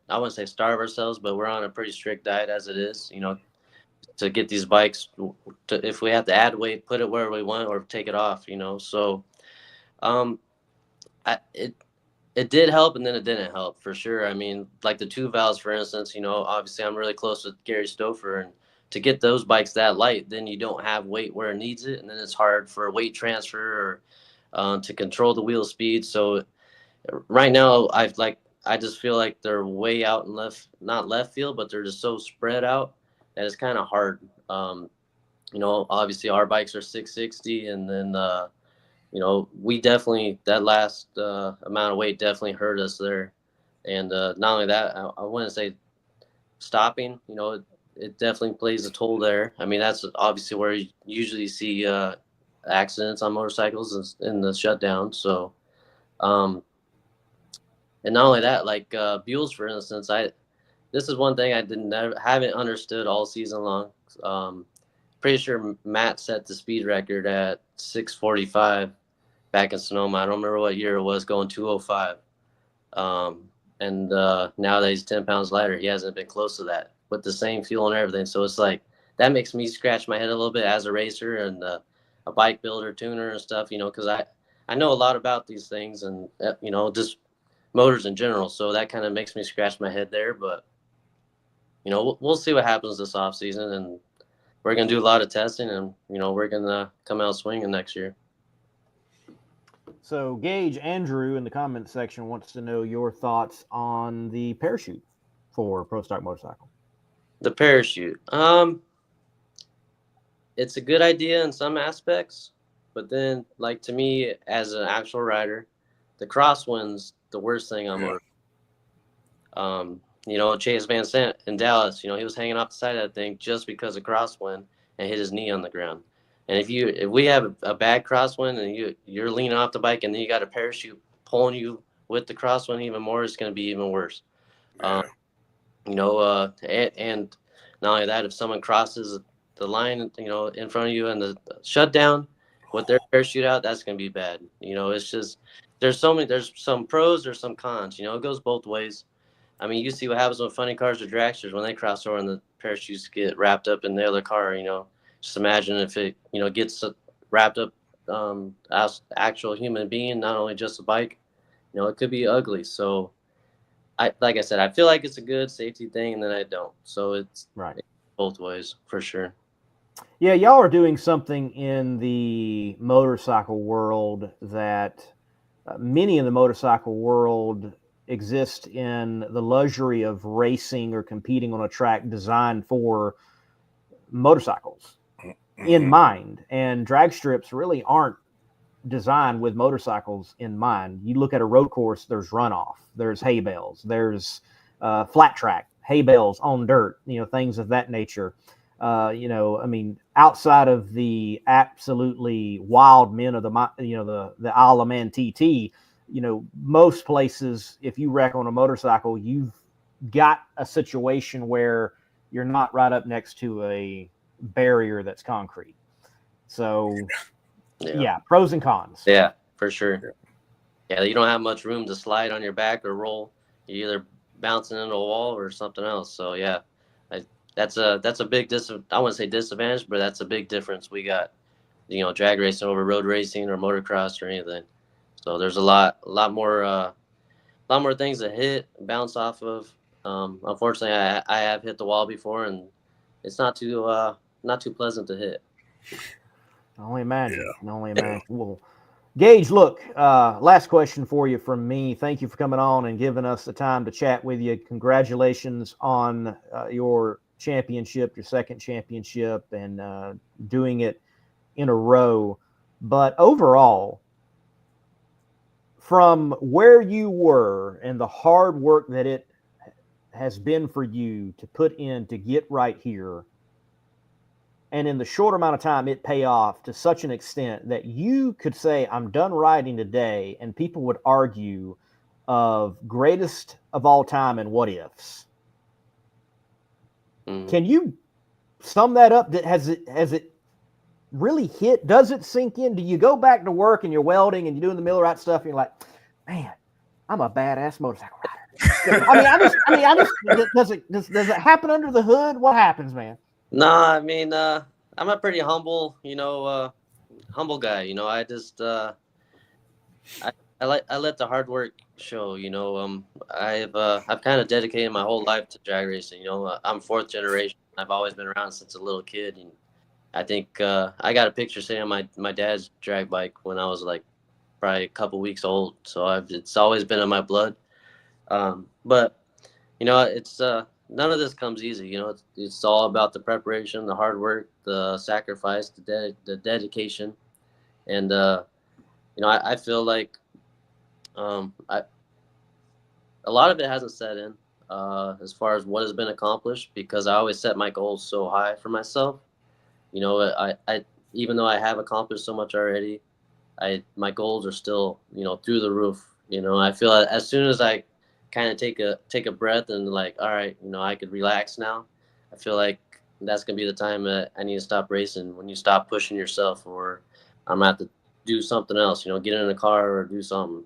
I wouldn't say starve ourselves, but we're on a pretty strict diet as it is, to get these bikes. If we have to add weight, put it where we want or take it off, So it did help and then it didn't help for sure. I mean, like the two valves, for instance, obviously I'm really close with Gary Stouffer, and to get those bikes that light, then you don't have weight where it needs it, and then it's hard for weight transfer or to control the wheel speed. So right now, I just feel like they're way out in not left field, but they're just so spread out that it's kind of hard. Obviously our bikes are 660, and then we definitely, that last amount of weight definitely hurt us there. And not only that, I wouldn't say stopping, it definitely plays a toll there. I mean, that's obviously where you usually see accidents on motorcycles in the shutdown. So, and not only that, like Buells, for instance, this is one thing I haven't understood all season long. Pretty sure Matt set the speed record at 6:45 back in Sonoma. I don't remember what year it was, going 2:05. And now that he's 10 pounds lighter, he hasn't been close to that with the same fuel and everything. So it's like, that makes me scratch my head a little bit as a racer and a bike builder, tuner and stuff, because I know a lot about these things and, just motors in general. So that kind of makes me scratch my head there. But, we'll see what happens this off season, and we're going to do a lot of testing, and, we're going to come out swinging next year. So Gage Andrew in the comment section wants to know your thoughts on the parachute for pro stock motorcycle. The parachute. It's a good idea in some aspects, but then, like, to me, as an actual rider, the crosswind's the worst thing on motor. Chase Van Sant in Dallas, he was hanging off the side of that thing just because of crosswind and hit his knee on the ground. And if we have a bad crosswind and you're leaning off the bike and then you got a parachute pulling you with the crosswind even more, it's going to be even worse. Yeah. And not only that, if someone crosses the line, in front of you and the shutdown with their parachute out, that's going to be bad. It's just, there's some pros, there's some cons, it goes both ways. I mean, you see what happens with funny cars or dragsters when they cross over and the parachutes get wrapped up in the other car, just imagine if it, gets wrapped up as actual human being, not only just a bike, it could be ugly. So like I said, I feel like it's a good safety thing and then I don't. So it's right both ways for sure. Yeah, y'all are doing something in the motorcycle world that many in the motorcycle world exist in the luxury of racing or competing on a track designed for motorcycles in mind. And drag strips really aren't designed with motorcycles in mind. You look at a road course, there's runoff, there's hay bales, there's flat track, hay bales on dirt, things of that nature. Outside of the absolutely wild men of the Isle of Man TT, most places, if you wreck on a motorcycle, you've got a situation where you're not right up next to a barrier that's concrete. So, yeah, pros and cons. Yeah, for sure. Yeah, you don't have much room to slide on your back or roll. You're either bouncing into a wall or something else. So, yeah, that's a big I wouldn't say disadvantage, but that's a big difference we got, drag racing over road racing or motocross or anything. So there's a lot more things to hit, bounce off of. Unfortunately, I have hit the wall before, and it's not too pleasant to hit. Only imagine. Well, Gage, look, last question for you from me. Thank you for coming on and giving us the time to chat with you. Congratulations on your championship, your second championship, and doing it in a row. But overall, from where you were and the hard work that it has been for you to put in to get right here, and in the short amount of time it pay off to such an extent that you could say, I'm done riding today, and people would argue of greatest of all time and what ifs. Can you sum that up? Has it really hit? Does it sink in? Do you go back to work and you're welding and you're doing the millwright stuff and you're like, man, I'm a badass motorcycle rider? Does it happen under the hood? What happens, man? No, I'm a pretty humble, humble guy. I just I let the hard work show. I've kind of dedicated my whole life to drag racing. I'm fourth generation. I've always been around since a little kid, and I think I got a picture sitting on my dad's drag bike when I was like probably a couple weeks old. So it's always been in my blood. But it's none of this comes easy. It's all about the preparation, the hard work, the sacrifice, the dedication, and I feel like a lot of it hasn't set in as far as what has been accomplished, because I always set my goals so high for myself. I even though I have accomplished so much already, my goals are still through the roof. I feel as soon as I kind of take a breath and like, all right, I could relax now, I feel like that's gonna be the time that I need to stop racing. When you stop pushing yourself, or I'm gonna have to do something else, get in a car or do something.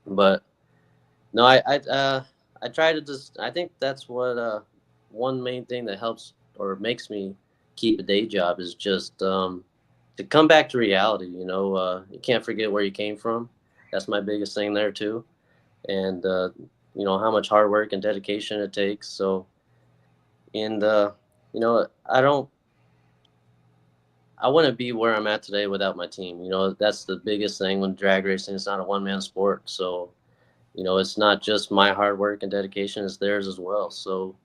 But no, I try to just, I think that's what one main thing that helps or makes me keep a day job is just to come back to reality. You can't forget where you came from. That's my biggest thing there too. And how much hard work and dedication it takes. So, and I don't, I wouldn't be where I'm at today without my team. You know, that's the biggest thing when drag racing. It's not a one-man sport. So, you know, it's not just my hard work and dedication, it's theirs as well. So,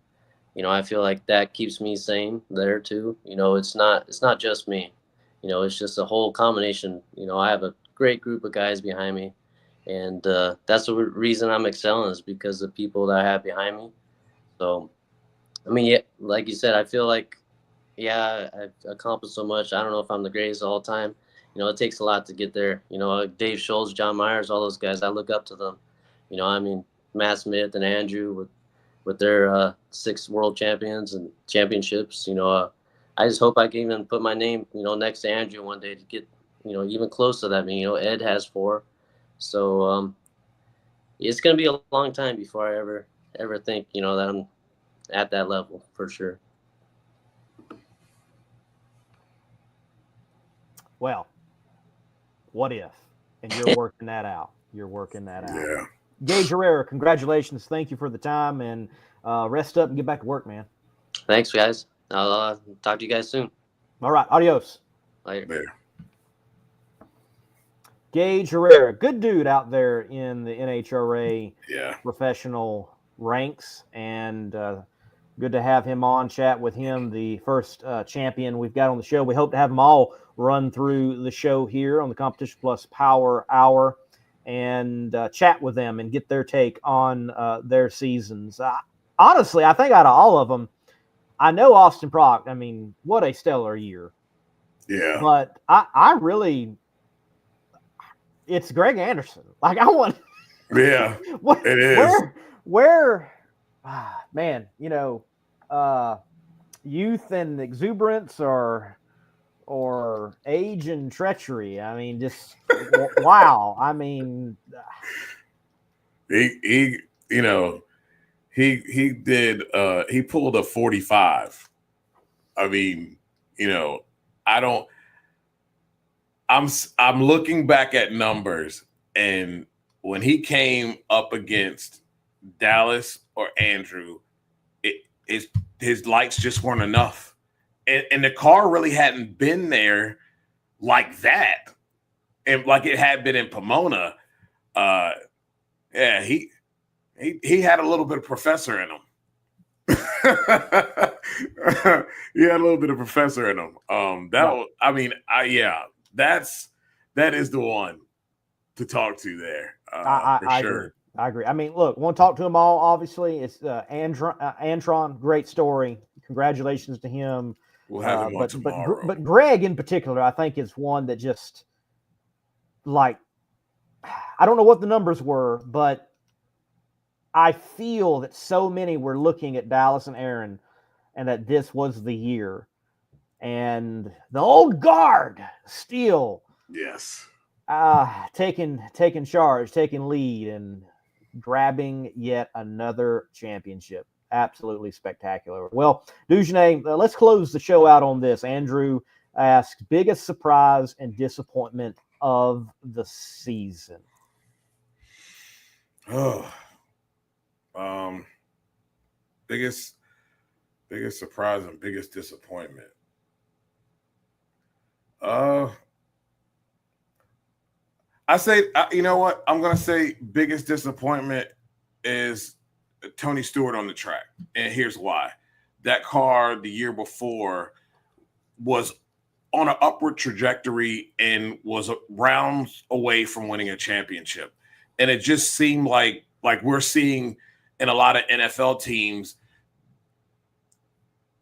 you know, I feel like that keeps me sane there too. You know, it's not just me. You know, it's just a whole combination. You know, I have a great group of guys behind me, and that's the reason I'm excelling is because of the people that I have behind me. So, I mean, yeah, like you said, I feel like, yeah, I've accomplished so much. I don't know if I'm the greatest all time. You know, it takes a lot to get there. You know, like Dave Schultz, John Myers, all those guys, I look up to them. You know, I mean, Matt Smith and Andrew with their 6 world champions and championships. You know, I just hope I can even put my name, you know, next to Andrew one day to get, you know, even close to that. I mean, you know, Ed has 4. So it's going to be a long time before I ever think, you know, that I'm at that level for sure. Well, what if? And you're working that out. You're working that out. Yeah. Gage Herrera, congratulations. Thank you for the time, and rest up and get back to work, man. Thanks, guys. I'll talk to you guys soon. All right. Adios. Later. There. Gage Herrera, good dude out there in the NHRA Yeah. professional ranks, and good to have him on, chat with him, the first champion we've got on the show. We hope to have them all run through the show here on the Competition Plus Power Hour and chat with them and get their take on their seasons. Honestly, I think out of all of them, I know Austin Prock. I mean, what a stellar year. Yeah. But I really, it's Greg Anderson. Like, I want. Yeah. It is. Where, man, you know, youth and exuberance or age and treachery. I mean, just wow. I mean, he you know, he did he pulled a 45. I mean, you know, I'm looking back at numbers, and when he came up against Dallas or Andrew, his lights just weren't enough. And the car really hadn't been there like that. And like it had been in Pomona. Yeah, he had a little bit of professor in him. He had a little bit of professor in him. That is the one to talk to there. For sure. Agree. I agree. I mean, look, want to talk to them all. Obviously, it's Antron. Great story. Congratulations to him. We'll have him on tomorrow. But Greg in particular, I think, is one that just, like, I don't know what the numbers were, but I feel that so many were looking at Dallas and Aaron, and that this was the year, and the old guard still, yes, taking charge, taking lead, and grabbing yet another championship. Absolutely spectacular. Well, Dugenais, let's close the show out on this. Andrew asks, biggest surprise and disappointment of the season. Oh, biggest surprise and biggest disappointment. I say, you know what? I'm going to say biggest disappointment is Tony Stewart on the track. And here's why. That car the year before was on an upward trajectory and was rounds away from winning a championship. And it just seemed like we're seeing in a lot of NFL teams,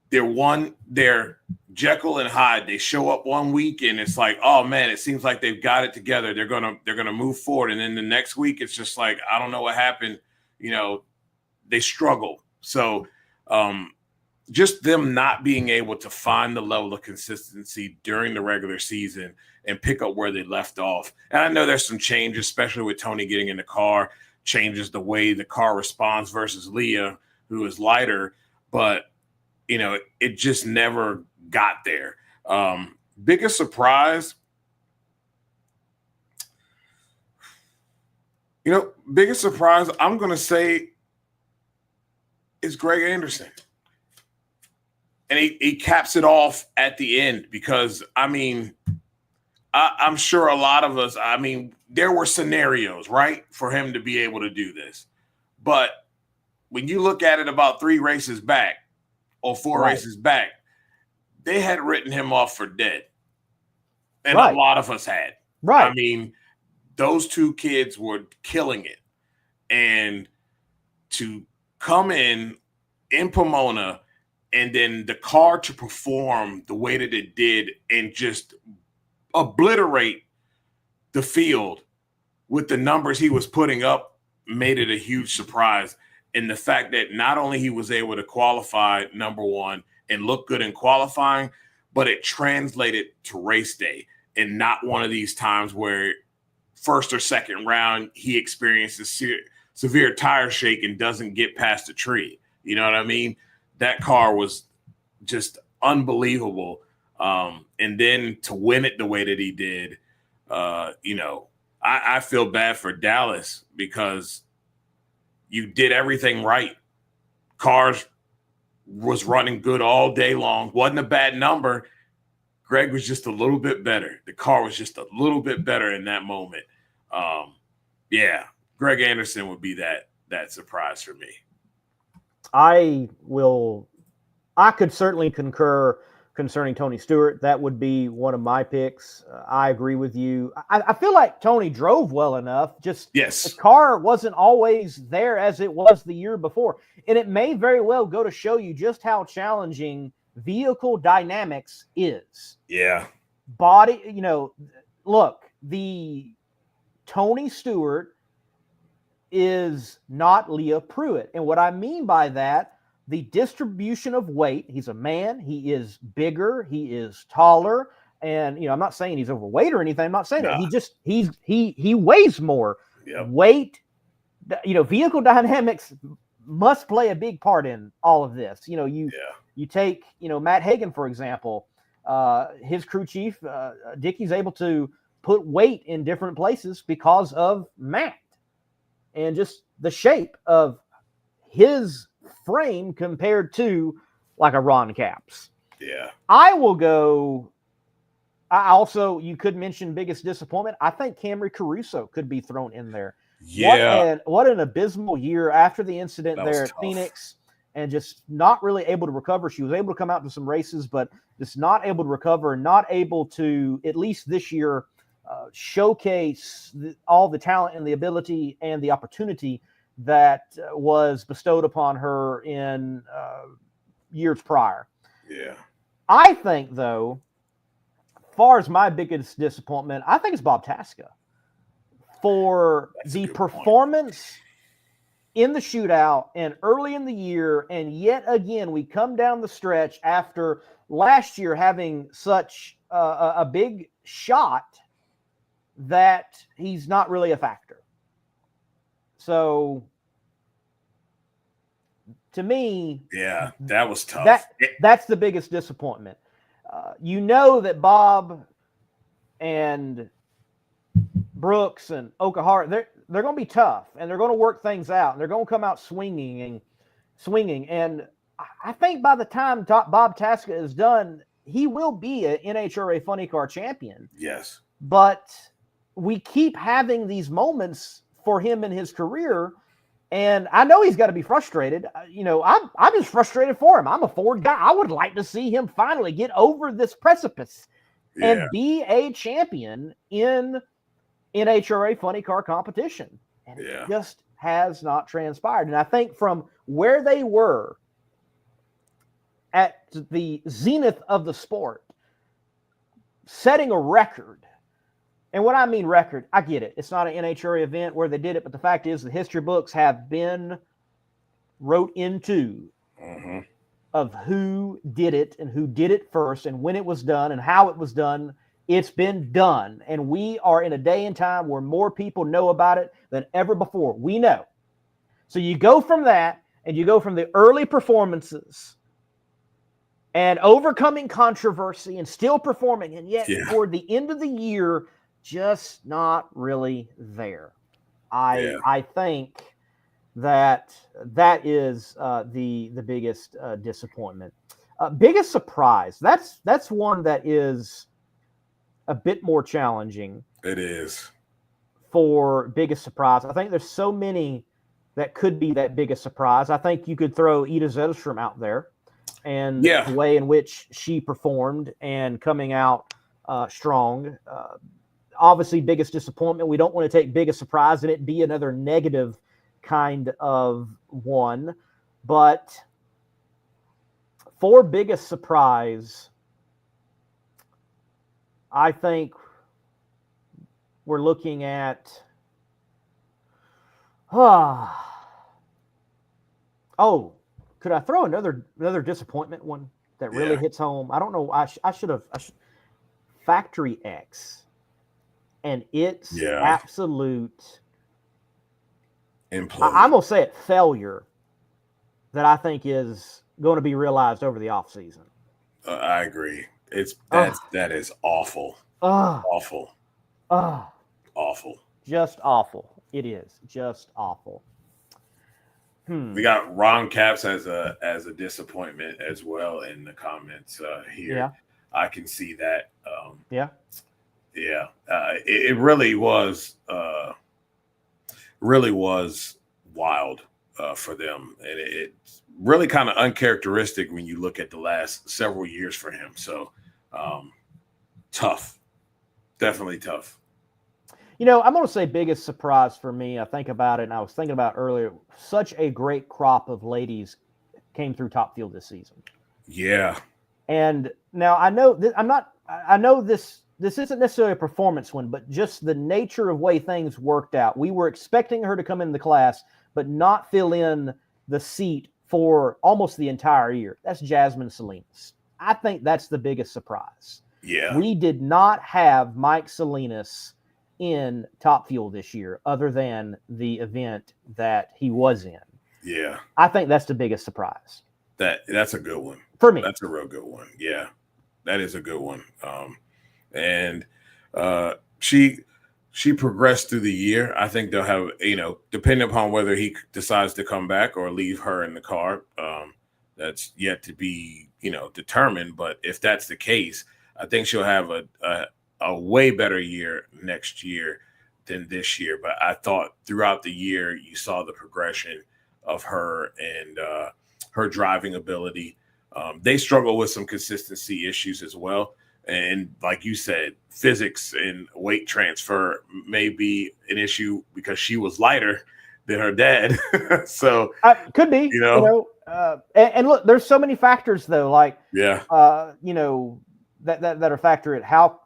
they're Jekyll and Hyde. They show up one week and it's like, oh man, it seems like they've got it together. They're gonna move forward. And then the next week, it's just like, I don't know what happened. You know, they struggle. So just them not being able to find the level of consistency during the regular season and pick up where they left off. And I know there's some changes, especially with Tony getting in the car, changes the way the car responds versus Leah, who is lighter. But you know, it just never got there. Biggest surprise, I'm going to say is Greg Anderson. and he caps it off at the end because, I mean, I'm sure a lot of us, I mean, there were scenarios, right, for him to be able to do this. But when you look at it about 3 races back or 4 races back, they had written him off for dead. And a lot of us had. Right. I mean, those 2 kids were killing it. And to come in Pomona and then the car to perform the way that it did and just obliterate the field with the numbers he was putting up made it a huge surprise. And the fact that not only he was able to qualify number 1 and look good in qualifying, but it translated to race day, and not one of these times where first or second round he experiences severe tire shake and doesn't get past the tree. You know what I mean? That car was just unbelievable. And then to win it the way that he did, you know, I feel bad for Dallas because you did everything right. Cars was running good all day long. Wasn't a bad number. Greg was just a little bit better. The car was just a little bit better in that moment. Yeah, Greg Anderson would be that surprise for me. I could certainly concur concerning Tony Stewart. That would be one of my picks. I agree with you. I feel like Tony drove well enough. Just the car wasn't always there as it was the year before. And it may very well go to show you just how challenging vehicle dynamics is. Yeah. Body, you know, look, the Tony Stewart is not Leah Pruitt. And what I mean by that, the distribution of weight, he's a man, he is bigger, he is taller, and, you know, I'm not saying he's overweight or anything. I'm not saying that. He weighs more. Yep. Weight, you know, vehicle dynamics must play a big part in all of this. You know, you take, you know, Matt Hagan, for example, his crew chief, Dickie's able to put weight in different places because of Matt and just the shape of his frame compared to like a Ron Capps. Yeah. I will go. I also, you could mention biggest disappointment. I think Camry Caruso could be thrown in there. Yeah. What an abysmal year after the incident there at Phoenix, and just not really able to recover. She was able to come out to some races, but just not able to recover, not able to, at least this year, showcase all the talent and the ability and the opportunity that was bestowed upon her in years prior. Yeah. I think, though, as far as my biggest disappointment, I think it's Bob Tasca for the performance in the shootout and early in the year. And yet again, we come down the stretch after last year having such a big shot that he's not really a factor. So to me, yeah, that was tough. That's the biggest disappointment. You know that Bob and Brooks and Okahara, they're going to be tough, and they're going to work things out, and they're going to come out swinging. And I think by the time Bob Tasca is done, he will be an NHRA Funny Car champion. Yes. But we keep having these moments for him in his career, and I know he's got to be frustrated. You know, I'm just frustrated for him. I'm a Ford guy. I would like to see him finally get over this precipice and be a champion in NHRA Funny Car competition. And it just has not transpired. And I think from where they were at the zenith of the sport, setting a record. And what I mean record, I get it. It's not an NHRA event where they did it, but the fact is the history books have been wrote into of who did it and who did it first and when it was done and how it was done. It's been done. And we are in a day and time where more people know about it than ever before. We know. So you go from that, and you go from the early performances and overcoming controversy and still performing, and yet toward the end of the year, just not really there. I think that is the biggest disappointment. Biggest surprise. That's one that is a bit more challenging. It is. For biggest surprise. I think there's so many that could be that biggest surprise. I think you could throw Ida Zetterstrom out there and the way in which she performed and coming out strong. Obviously, biggest disappointment. We don't want to take biggest surprise and it be another negative kind of one. But for biggest surprise, I think we're looking at could I throw another disappointment one that really hits home? I don't know. I should have Factory X and its absolute implosion. I'm gonna say it failure that I think is going to be realized over the offseason. I agree. That is awful. Awful. Awful. Just awful. It is just awful. We got Ron Capps as a disappointment as well in the comments here. Yeah. I can see that. It really was wild for them, and it's really kind of uncharacteristic when you look at the last several years for him. So tough, definitely tough. You know, I'm going to say biggest surprise for me. I think about it, and I was thinking about earlier. Such a great crop of ladies came through Top Fuel this season. Yeah. And now I know I know this isn't necessarily a performance one, but just the nature of way things worked out. We were expecting her to come in the class, but not fill in the seat for almost the entire year. That's Jasmine Salinas. I think that's the biggest surprise. Yeah. We did not have Mike Salinas in Top Fuel this year, other than the event that he was in. Yeah. I think that's the biggest surprise. That's a good one. For me. That's a real good one. Yeah. That is a good one. And she progressed through the year. I think they'll have, depending upon whether he decides to come back or leave her in the car, that's yet to be, determined. But if that's the case, I think she'll have a way better year next year than this year. But I thought throughout the year, you saw the progression of her and her driving ability. They struggle with some consistency issues as well. And like you said, physics and weight transfer may be an issue because she was lighter than her dad. So could be, and look, there's so many factors though, like, that are factored. How,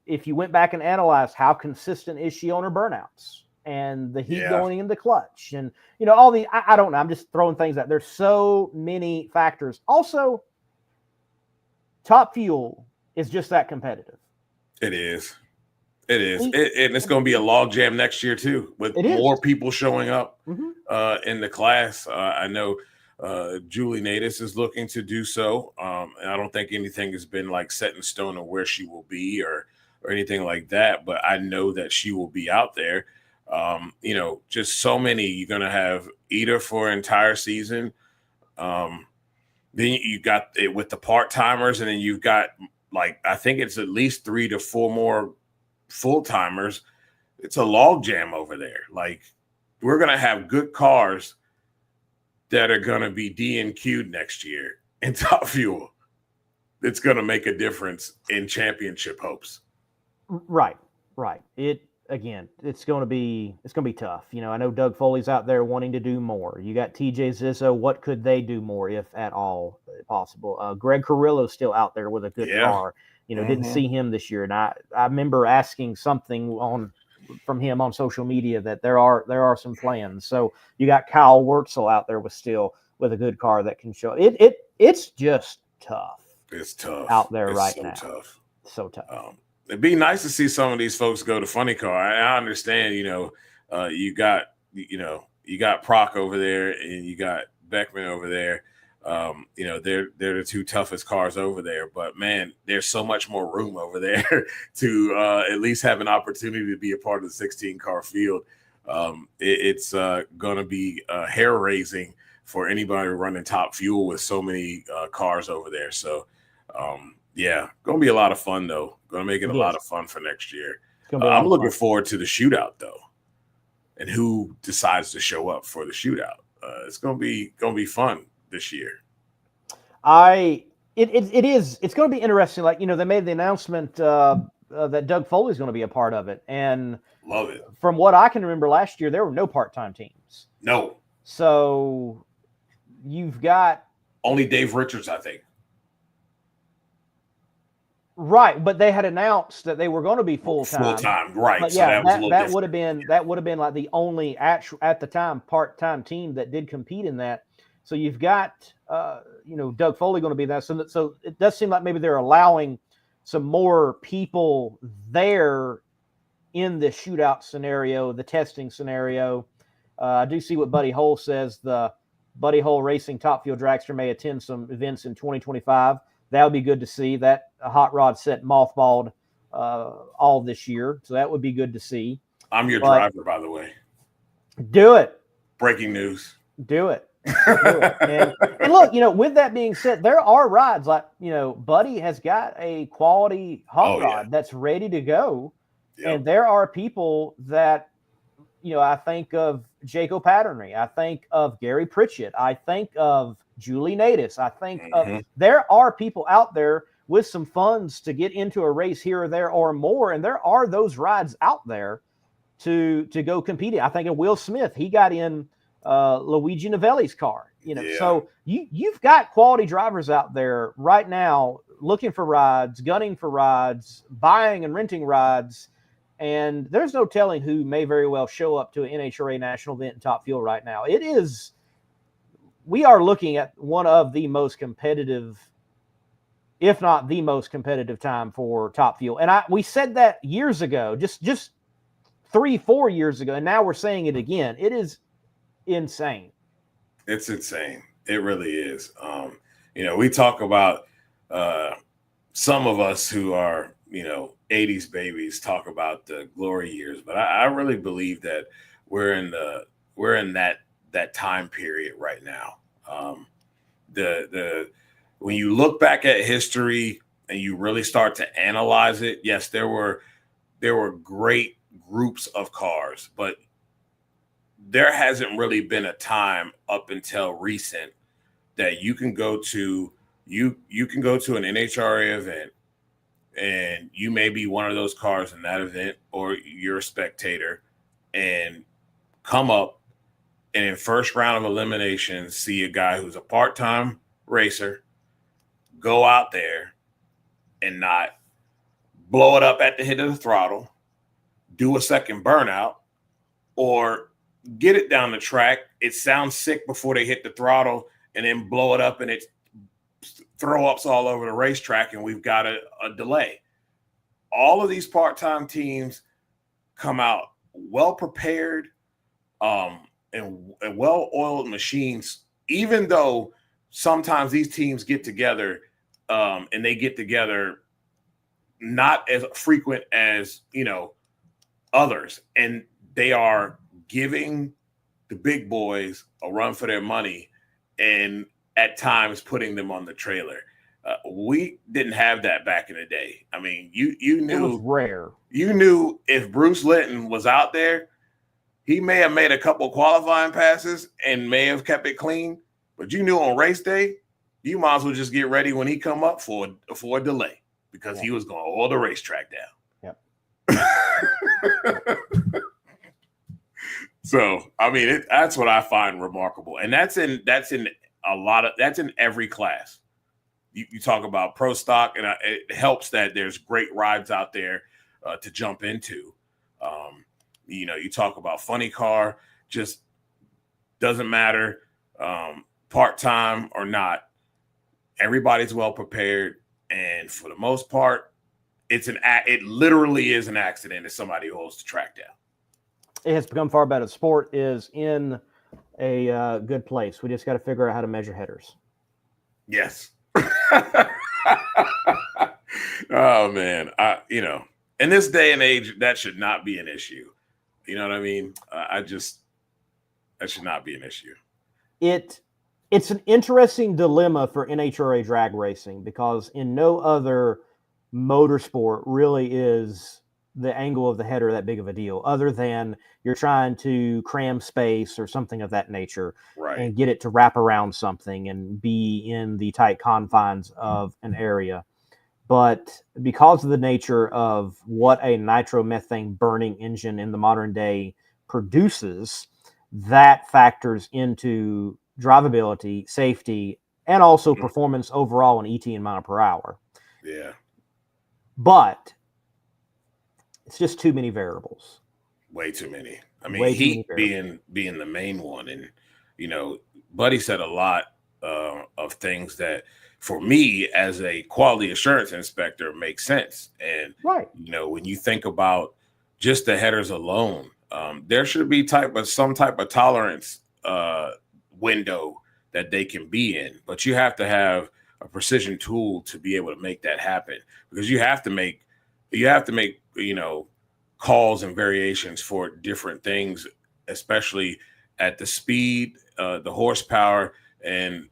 if you went back and analyzed how consistent is she on her burnouts and the heat going in the clutch and, all the, I don't know. I'm just throwing things out. There's so many factors. Also, Top Fuel is just that competitive. It is. And it's going to be a log jam next year too, with more people showing up in the class. I know Julie Natus is looking to do so. And I don't think anything has been like set in stone of where she will be or anything like that. But I know that she will be out there. Just so many. You're going to have Ida for an entire season. Then you got it with the part-timers, and then you've got, like, I think it's at least 3 to 4 more full-timers. It's a log jam over there. Like, we're going to have good cars that are going to be DNQ'd next year in Top Fuel. It's going to make a difference in championship hopes. Right. It's going to be tough. I know Doug Foley's out there wanting to do more. You got TJ Zizzo. What could they do more, if at all possible? Greg Carrillo's still out there with a good car. Didn't see him this year. And I remember asking something from him on social media that there are some plans. So you got Kyle Wurtzel out there with a good car that can show it. It's just tough. It's tough out there now. So tough. It'd be nice to see some of these folks go to funny car. I understand, you got Prock over there and you got Beckman over there. They're the two toughest cars over there, but man, there's so much more room over there to at least have an opportunity to be a part of the 16 car field. It's going to be hair raising for anybody running Top Fuel with so many cars over there. So, yeah, going to be a lot of fun, though. Going to make it a lot of fun for next year. I'm looking forward to the shootout, though, and who decides to show up for the shootout. It's going to be fun this year. It's going to be interesting. Like, they made the announcement that Doug Foley's going to be a part of it. And love it. From what I can remember last year, there were no part-time teams. No. So you've got only Dave Richards, I think. Right, but they had announced that they were going to be full-time. Full-time, right. But so yeah, that would have been like the only at the time part-time team that did compete in that. So you've got Doug Foley going to be that. So it does seem like maybe they're allowing some more people there in the shootout scenario, the testing scenario. I do see what Buddy Hole says. The Buddy Hole Racing Top Fuel Dragster may attend some events in 2025. That would be good to see. That hot rod set mothballed all this year, so that would be good to see. I'm your driver, by the way. Do it. Breaking news. Do it. And look, with that being said, there are rides like, Buddy has got a quality hot rod that's ready to go. Yep. And there are people that, I think of Jaco Patterny. I think of Gary Pritchett. I think of Julie Natus. I think of, there are people out there with some funds to get into a race here or there or more. And there are those rides out there to go compete in. I think of Will Smith. He got in Luigi Novelli's car, So you've got quality drivers out there right now looking for rides, gunning for rides, buying and renting rides. And there's no telling who may very well show up to an NHRA national event in Top Fuel right now. We are looking at one of the most competitive, if not the most competitive time for Top Fuel. And we said that years ago, just 3-4 years ago. And now we're saying it again. It is insane. It's insane. It really is. We talk about some of us who are, 80s babies talk about the glory years, but I really believe that we're in that time period right now. When you look back at history and you really start to analyze it, yes, there were great groups of cars, but there hasn't really been a time up until recent that you can go to an NHRA event and you may be one of those cars in that event, or you're a spectator, and come up and in first round of elimination see a guy who's a part-time racer go out there and not blow it up at the hit of the throttle, do a second burnout, or get it down the track. It sounds sick before they hit the throttle and then blow it up and it throw ups all over the racetrack and we've got a delay. All of these part-time teams come out well prepared and well-oiled machines, even though sometimes these teams get together and they get together not as frequent as others, and they are giving the big boys a run for their money and at times putting them on the trailer. We didn't have that back in the day. I mean, you knew it was rare. You knew if Bruce Linton was out there, he may have made a couple qualifying passes and may have kept it clean, but you knew on race day, you might as well just get ready when he come up for a delay because he was going to oil the racetrack down. Yep. So, I mean, that's what I find remarkable. And that's in every class. You talk about pro stock, and it helps that there's great rides out there to jump into. You talk about funny car, just doesn't matter, part-time or not. Everybody's well prepared. And for the most part, it literally is an accident if somebody holds the track down. It has become far better. The sport is in a good place. We just got to figure out how to measure headers. Yes. Oh man, in this day and age, that should not be an issue. You know what I mean? That should not be an issue. It's an interesting dilemma for NHRA drag racing because in no other motorsport really is the angle of the header that big of a deal, other than you're trying to cram space or something of that nature, Right. and get it to wrap around something and be in the tight confines of an area. But because of the nature of what a nitromethane burning engine in the modern day produces, that factors into drivability, safety, and also performance overall in ET and mile per hour. Yeah. But it's just too many variables. Way too many. I mean, heat being the main one. And, you know, Buddy said a lot of things that for me as a quality assurance inspector makes sense. And, right, you know, when you think about just the headers alone, there should be some type of tolerance window that they can be in, but you have to have a precision tool to be able to make that happen, because you have to make, you know, calls and variations for different things, especially at the speed, the horsepower, and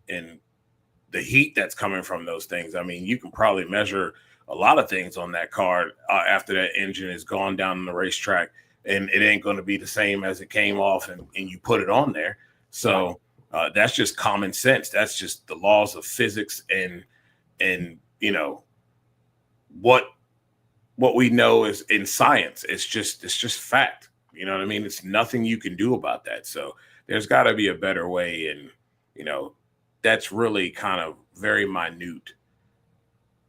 the heat that's coming from those things. I mean, you can probably measure a lot of things on that car after that engine is gone down the racetrack, and it ain't going to be the same as it came off and you put it on there. So that's just common sense. That's just the laws of physics and you know, what we know is in science. It's just fact. You know what I mean? It's nothing you can do about that. So there's got to be a better way. And, you know, that's really kind of very minute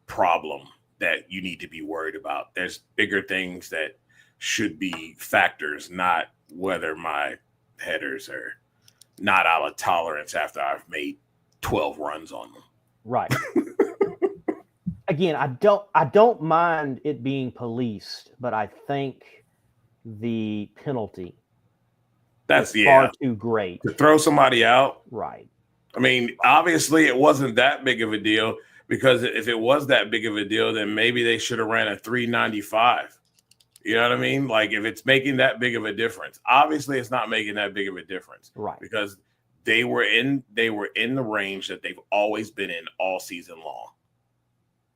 problem that you need to be worried about. There's bigger things that should be factors, not whether my headers are not out of tolerance after I've made 12 runs on them. Right. Again, I don't mind it being policed, but I think the penalty is far too great to throw somebody out. Right. I mean, obviously it wasn't that big of a deal, because if it was that big of a deal, then maybe they should have ran a 395. You know what I mean? Like, if it's making that big of a difference, obviously it's not making that big of a difference, right? Because they were in the range that they've always been in all season long.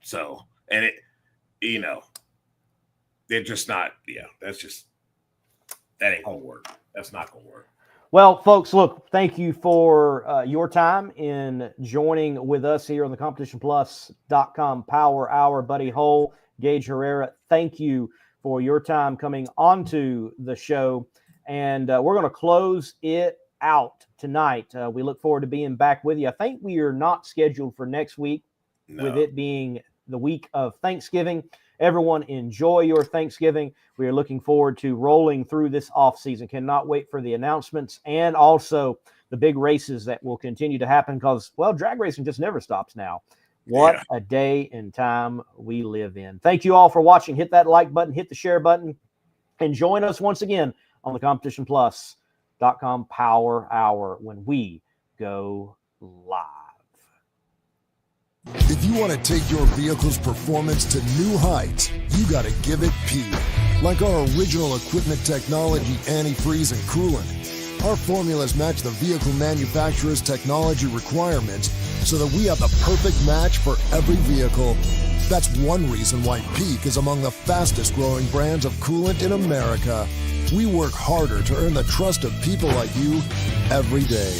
So, and it, you know, they're just not. Yeah, that ain't gonna work. That's not gonna work. Well, folks, look, thank you for your time in joining with us here on the CompetitionPlus.com Power Hour. Buddy Hull, Gage Herrera, thank you for your time coming onto the show. And we're going to close it out tonight. We look forward to being back with you. I think we are not scheduled for next week, with it being the week of Thanksgiving. Everyone enjoy your Thanksgiving. We are looking forward to rolling through this off season. Cannot wait for the announcements and also the big races that will continue to happen, because, well, drag racing just never stops now. What a day and time we live in. Thank you all for watching. Hit that like button, hit the share button, and join us once again on the CompetitionPlus.com Power Hour when we go live. If you want to take your vehicle's performance to new heights, you got to give it P. Like our original equipment technology, antifreeze, and coolant. Our formulas match the vehicle manufacturer's technology requirements so that we have the perfect match for every vehicle. That's one reason why Peak is among the fastest growing brands of coolant in America. We work harder to earn the trust of people like you every day.